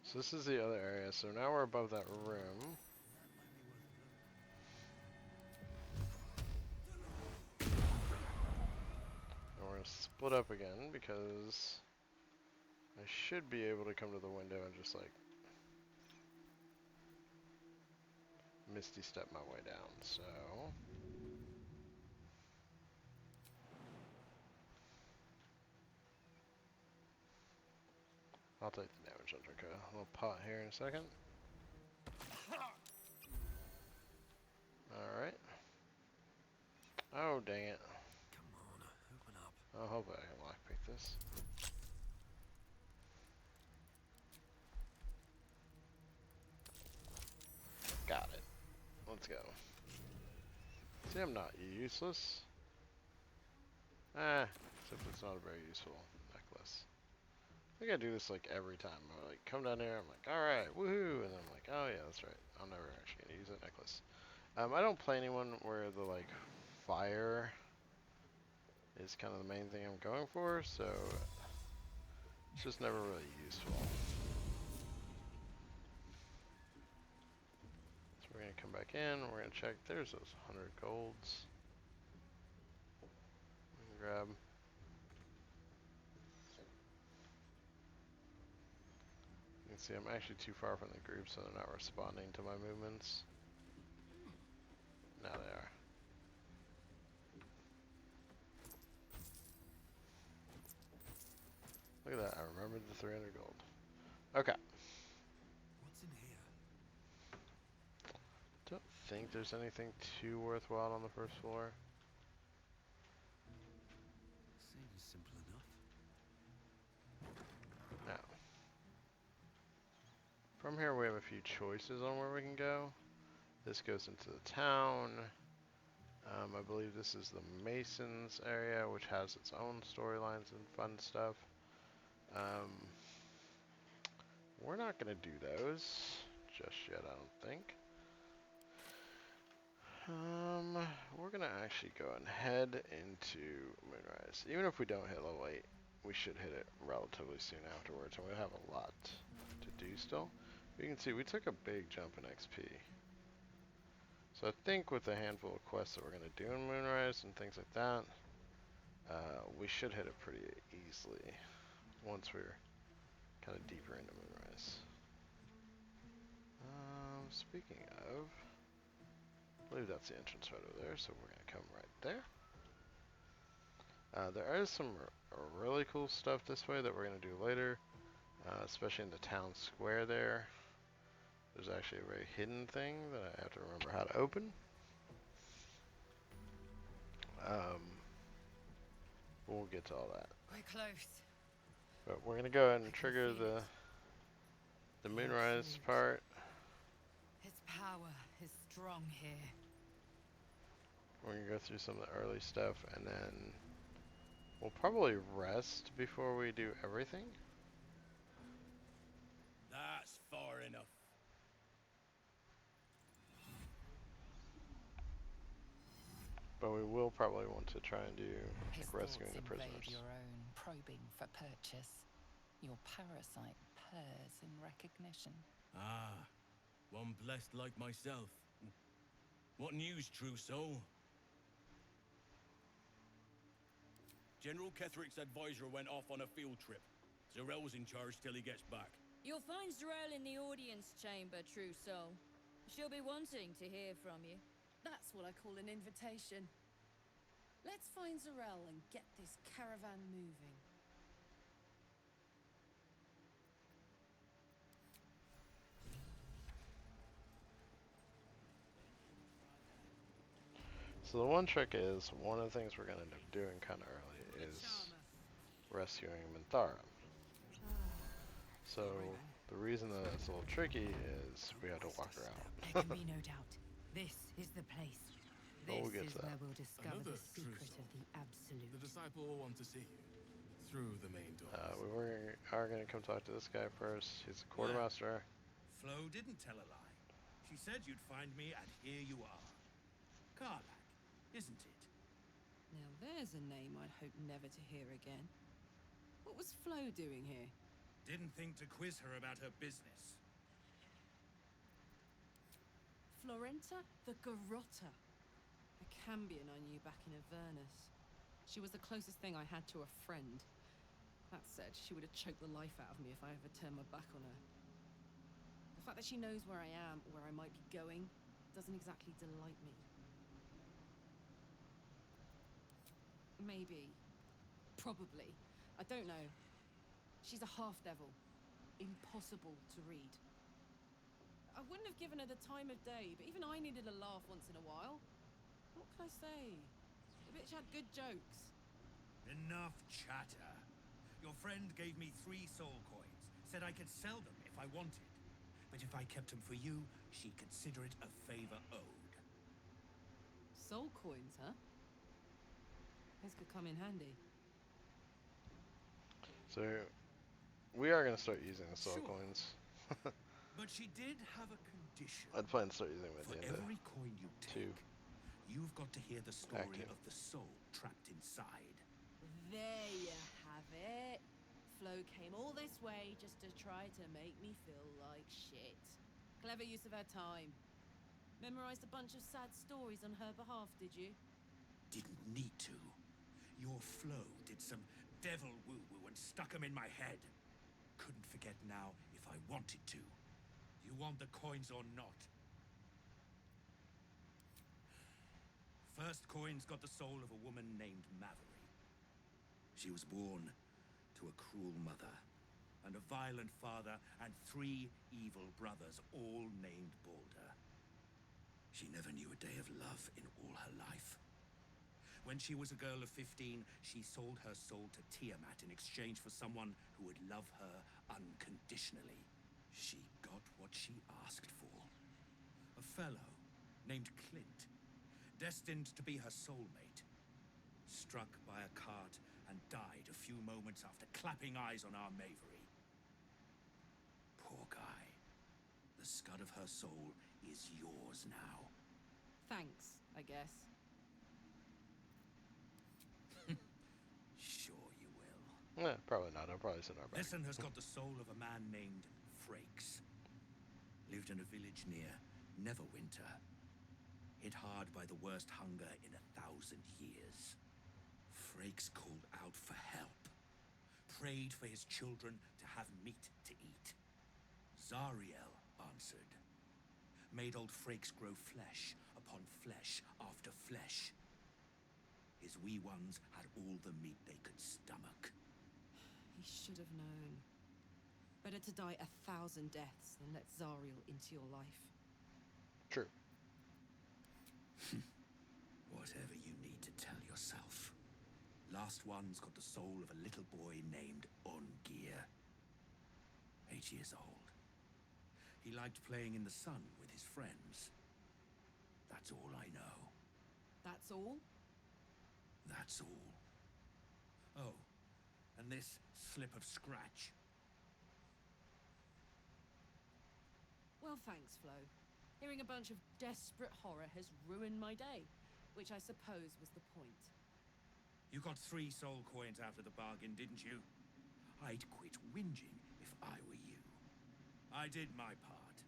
So this is the other area. So now we're above that room. And we're going to split up again because I should be able to come to the window and just like Misty step my way down. So I'll take the damage under a little pot here in a second. Alright. Oh, dang it. Come on, open up. I hope I can lockpick this. Got it. Let's go. See, I'm not useless. Except it's not a very useful necklace. I think I do this like every time. I like come down here, I'm like, alright, woohoo! And then I'm like, oh yeah, that's right. I'm never actually gonna use that necklace. I don't play anyone where the like fire is kind of the main thing I'm going for, so it's just never really useful. So we're gonna come back in, we're gonna check, there's those 100 golds. Grab. You can see I'm actually too far from the group, so they're not responding to my movements. Now they are. Look at that, I remembered the 300 gold. Okay. What's in here? think there's anything too worthwhile on the first floor. Seems simple enough. Now, from here we have a few choices on where we can go. This goes into the town. I believe this is the Masons area, which has its own storylines and fun stuff. We're not going to do those just yet, I don't think. We're going to actually go ahead into Moonrise. Even if we don't hit level 8, we should hit it relatively soon afterwards, and we have a lot to do still. You can see we took a big jump in XP. So I think with a handful of quests that we're going to do in Moonrise and things like that, we should hit it pretty easily once we're kind of deeper into Moonrise. Speaking of, I believe that's the entrance right over there, so we're going to come right there. There is some really cool stuff this way that we're going to do later, especially in the town square there. There's actually a very hidden thing that I have to remember how to open. We'll get to all that. We're close. But we're going to go ahead and I can trigger feel the Moonrise part. Its power is strong here. We're going to go through some of the early stuff, and then we'll probably rest before we do everything. That's far enough. But we will probably want to try and do His like rescuing thoughts the invade prisoners. your own, probing for purchase. Your parasite purrs in recognition. Ah, one blessed like myself. What news, true soul? General Ketherick's advisor went off on a field trip. Zarel's in charge till he gets back. You'll find Zarel in the audience chamber, true soul. She'll be wanting to hear from you. That's what I call an invitation. Let's find Zarel and get this caravan moving. So the one trick is, one of the things we're going to end up doing kind of early is rescuing Minthara. So the reason that it's a little tricky is we have to walk her out. There can be no doubt. This is the place. Oh, This we'll get is to that. where we'll discover Another the secret truth. of the absolute. The disciple will want to see you through the main door. We are going to come talk to this guy first. He's a quartermaster. Flo didn't tell a lie. She said you'd find me, and here you are. Karlak, isn't it? Now there's a name I'd hope never to hear again. What was Flo doing here? Didn't think to quiz her about her business. Florenta the Garrotta. A Cambion I knew back in Avernus. She was the closest thing I had to a friend. That said, she would have choked the life out of me if I ever turned my back on her. The fact that she knows where I am, or where I might be going, doesn't exactly delight me. Maybe. Probably. I don't know. She's a half-devil. Impossible to read. I wouldn't have given her the time of day, but even I needed a laugh once in a while. What can I say? The bitch had good jokes. Enough chatter. Your friend gave me 3 soul coins. Said I could sell them if I wanted. But if I kept them for you, she'd consider it a favor owed. Soul coins, huh? This could come in handy. So we are going to start using the soul Sure. coins. But she did have a condition. I'd plan to start using them at For the end of every coin you take, 2. you've got to hear the story Active. of the soul trapped inside. There you have it. Flo came all this way just to try to make me feel like shit. Clever use of her time. Memorized a bunch of sad stories on her behalf, did you? Didn't need to. Your Flo did some devil woo-woo and stuck 'em in my head. Couldn't forget now if I wanted to. You want the coins or not? First coin's got the soul of a woman named Maveri. She was born to a cruel mother, and a violent father, and 3 evil brothers, all named Baldur. She never knew a day of love in all her life. When she was a girl of 15, she sold her soul to Tiamat in exchange for someone who would love her unconditionally. She got what she asked for. A fellow named Clint, destined to be her soulmate, struck by a cart and died a few moments after clapping eyes on our Mavery. Poor guy. The scud of her soul is yours now. Thanks, I guess. Sure you will. Probably not. I'll probably send our back. Lesson has got the soul of a man named Frakes. Lived in a village near Neverwinter. Hit hard by the worst hunger in 1,000 years. Frakes called out for help. Prayed for his children to have meat to eat. Zariel answered. Made old Frakes grow flesh upon flesh after flesh. His wee ones had all the meat they could stomach. He should have known. Better to die 1,000 deaths than let Zariel into your life. True. Whatever you need to tell yourself. Last one's got the soul of a little boy named Ongir. 8 years old. He liked playing in the sun with his friends. That's all I know. That's all? That's all. Oh, and this slip of scratch. Well, thanks, Flo. Hearing a bunch of desperate horror has ruined my day, which I suppose was the point. You got 3 soul coins out of the bargain, didn't you? I'd quit whinging if I were you. I did my part.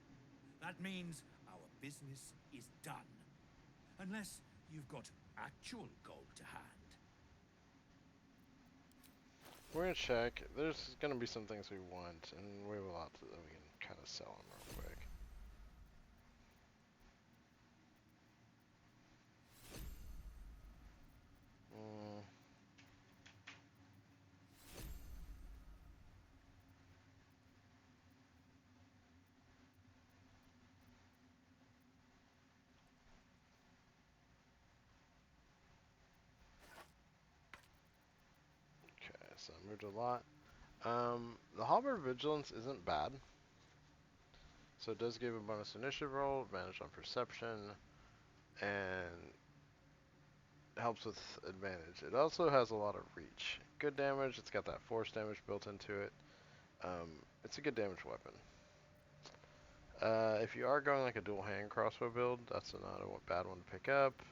That means our business is done. Unless you've got actual gold to hand. We're gonna check. There's gonna be some things we want, and we have a lot that we can kind of sell them real quick. Okay, so I moved a lot. The Halberd Vigilance isn't bad. So it does give a bonus initiative roll, advantage on perception, and helps with advantage. It also has a lot of reach. Good damage, it's got that force damage built into it. It's a good damage weapon. If you are going like a dual hand crossbow build, that's not a bad one to pick up.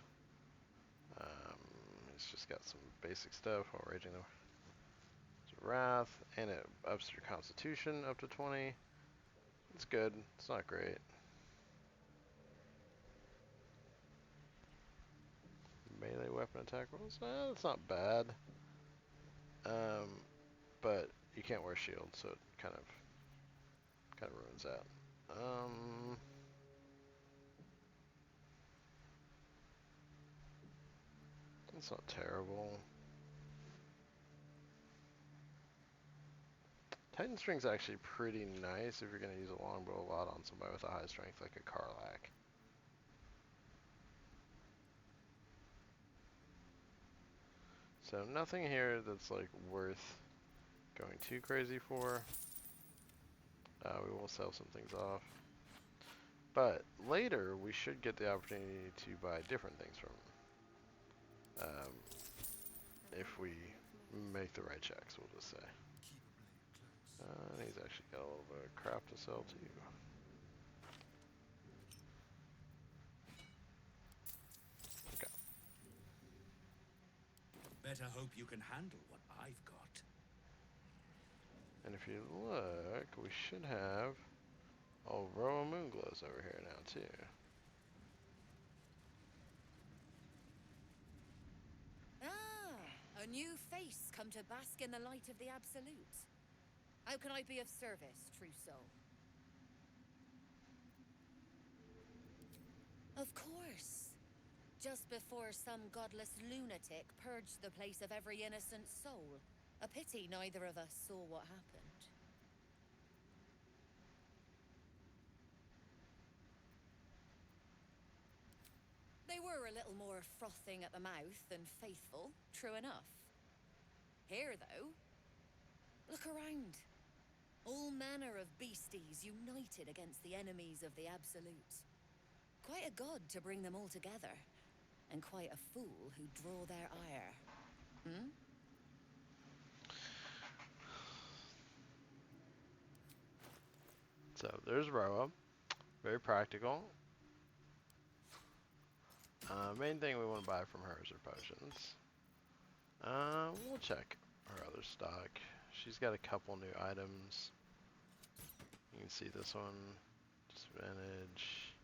It's just got some basic stuff while raging the wrath, and it ups your constitution up to 20. It's good, it's not great. Melee weapon attack rolls, that's not bad. But you can't wear shield, so it kind of ruins that. It's not terrible. Titan String's actually pretty nice if you're going to use a longbow a lot on somebody with a high strength like a Karlach. So nothing here that's like worth going too crazy for. We will sell some things off. But later we should get the opportunity to buy different things from them. If we make the right checks, we'll just say. And he's actually got a little bit of crap to sell too. Okay. Better hope you can handle what I've got. And if you look, we should have a row of moonglows over here now too. Ah, a new face come to bask in the light of the Absolute. How can I be of service, true soul? Of course. Just before some godless lunatic purged the place of every innocent soul. A pity neither of us saw what happened. You're a little more frothing at the mouth than faithful, true enough. Here, though, look around. All manner of beasties united against the enemies of the Absolute. Quite a god to bring them all together, and quite a fool who draw their ire. Hmm? So there's Roa. Very practical. Main thing we want to buy from her is her potions. We'll check her other stock. She's got a couple new items. You can see this one. Disadvantage.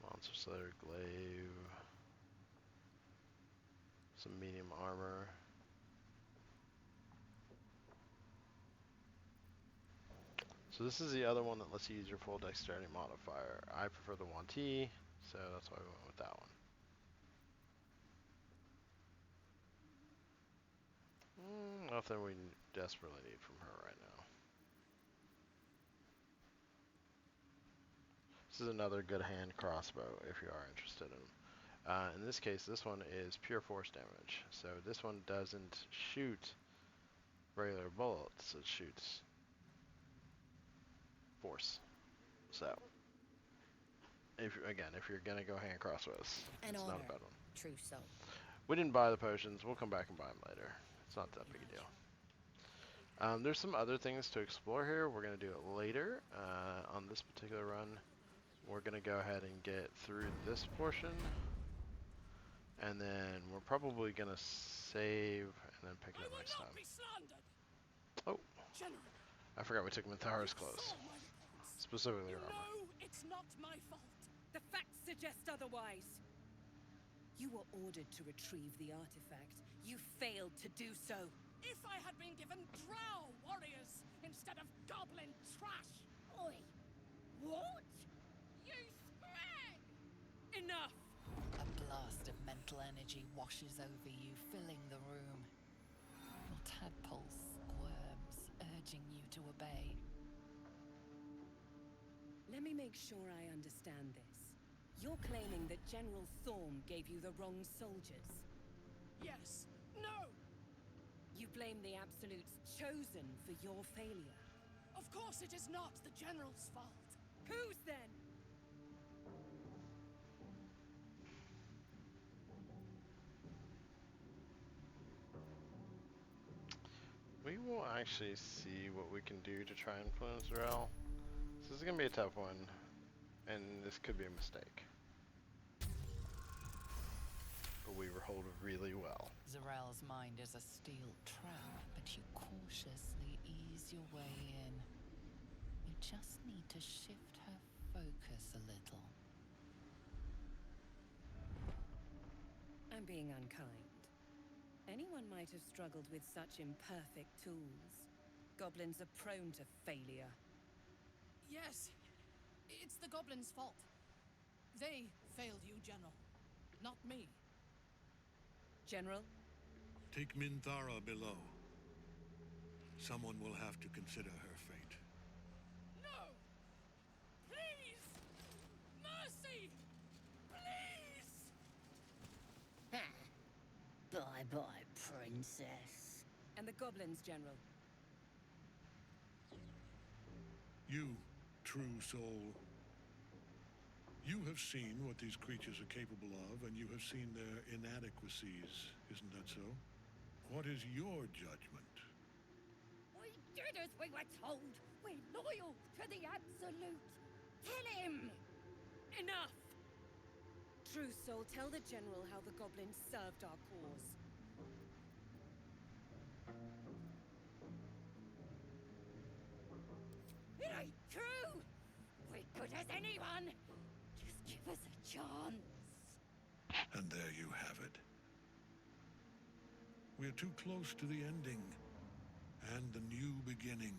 Monster Slayer Glaive. Some medium armor. So this is the other one that lets you use your full dexterity modifier. I prefer the 1T, so that's why we went with that one. Nothing we desperately need from her right now. This is another good hand crossbow if you are interested in them. In this case, this one is pure force damage. So this one doesn't shoot regular bullets, it shoots force. So, if you're gonna go hand crossbows, An it's honor, not a bad one. true soul. We didn't buy the potions. We'll come back and buy them later. It's not that big a deal. There's some other things to explore here. We're going to do it later. On this particular run, we're going to go ahead and get through this portion. And then we're probably going to save and then pick it up next time. Oh, I forgot we took Minthara's clothes. Specifically her armor. No, it's not my fault. The facts suggest otherwise. You were ordered to retrieve the artifact. You failed to do so. If I had been given drow warriors instead of goblin trash. Oi! What? You sprang! Enough! A blast of mental energy washes over you, filling the room. Your tadpole squirms, urging you to obey. Let me make sure I understand this. You're claiming that General Thorm gave you the wrong soldiers? Yes. No! You blame the Absolute's chosen for your failure. Of course it is not the General's fault. Whose then? We will actually see what we can do to try and influence Rel. This is going to be a tough one, and this could be a mistake. But we rolled really well. Zarel's mind is a steel trap, but you cautiously ease your way in. You just need to shift her focus a little. I'm being unkind. Anyone might have struggled with such imperfect tools. Goblins are prone to failure. Yes, it's the goblins' fault. They failed you, General, not me. General? Take Minthara below. Someone will have to consider her fate. No! Please! Mercy! Please! Bye-bye, princess. And the goblins, General? You, true soul. You have seen what these creatures are capable of, and you have seen their inadequacies, isn't that so? What is your judgment? We did as we were told. We're loyal to the Absolute. Tell him! Enough! True soul, tell the General how the goblins served our cause. It ain't true! We're good as anyone! Just give us a chance. And there you have it. We're too close to the ending, and the new beginning.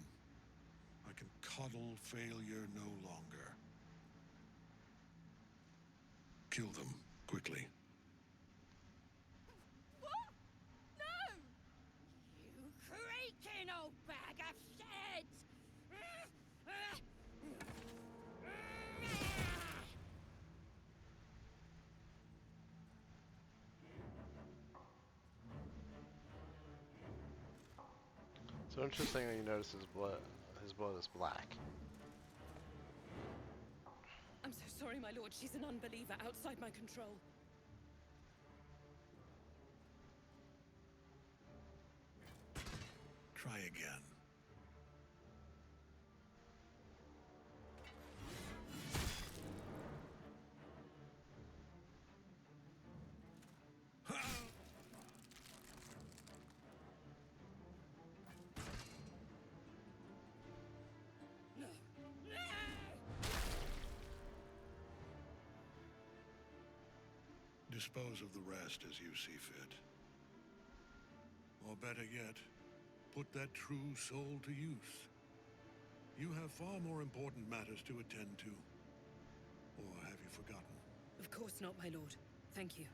I can coddle failure no longer. Kill them, quickly. What? No! You creaking old bag of shit! So interesting that you notice his blood is black. I'm so sorry, my lord. She's an unbeliever outside my control. Try again. Dispose of the rest as you see fit. Or better yet, put that true soul to use. You have far more important matters to attend to. Or have you forgotten? Of course not, my lord. Thank you.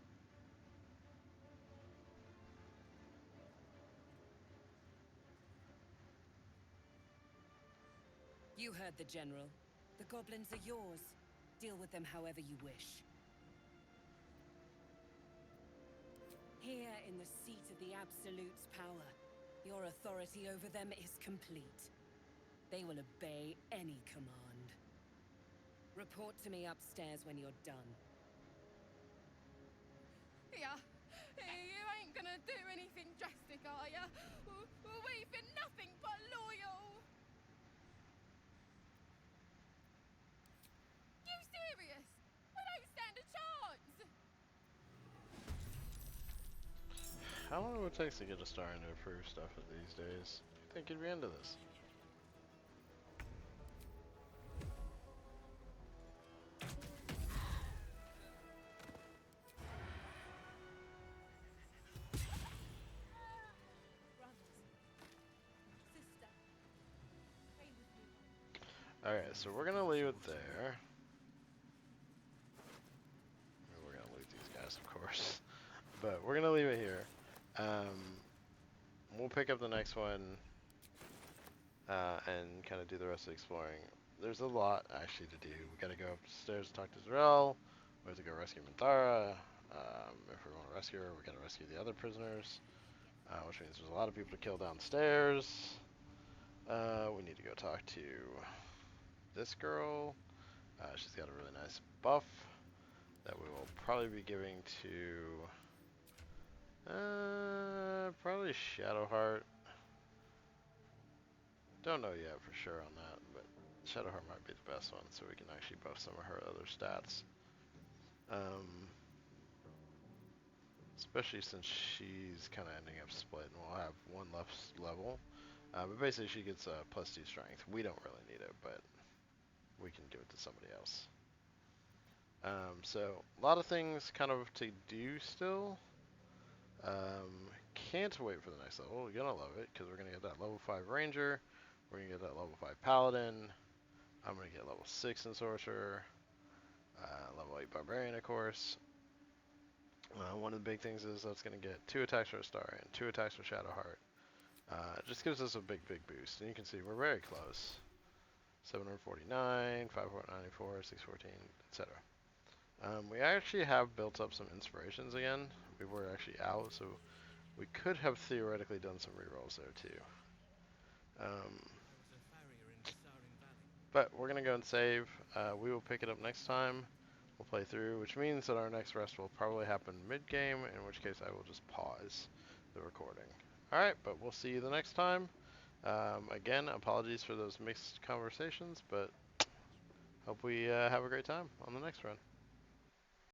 You heard the General. The goblins are yours. Deal with them however you wish. Here in the seat of the Absolute's power, your authority over them is complete. They will obey any command. Report to me upstairs when you're done. Yeah, you ain't gonna do anything drastic, are ya? We've been nothing but loyal. You serious? We don't stand a chance. How long would it take to get a star into approve stuff these days? I think you'd be into this. Alright, so we're gonna leave it there. We're gonna loot these guys, of course. But we're gonna leave it here. We'll pick up the next one and kind of do the rest of the exploring. There's a lot actually to do. We gotta go upstairs and talk to Zerel. We have to go rescue Minthara. If we want to rescue her, we gotta rescue the other prisoners. Which means there's a lot of people to kill downstairs. We need to go talk to this girl. She's got a really nice buff that we will probably be giving to probably Shadowheart. Don't know yet for sure on that, but Shadowheart might be the best one, so we can actually buff some of her other stats. Especially since she's kind of ending up split, and we'll have one left level. But basically, she gets +2 strength. We don't really need it, but we can give it to somebody else. So a lot of things kind of to do still. Can't wait for the next level. You're gonna love it because we're gonna get that level 5 ranger. We're gonna get that level 5 paladin. I'm gonna get level 6 in sorcerer. Level 8 barbarian, of course. One of the big things is that's gonna get 2 attacks for Astarion, 2 attacks for Shadowheart. It just gives us a big boost, and you can see we're very close. 749, 594, 614, etc. We actually have built up some inspirations again. We were actually out, so we could have theoretically done some rerolls there too. But we're going to go and save. We will pick it up next time. We'll play through, which means that our next rest will probably happen mid-game, in which case I will just pause the recording. Alright, but we'll see you the next time. Again, apologies for those mixed conversations, but hope we have a great time on the next run.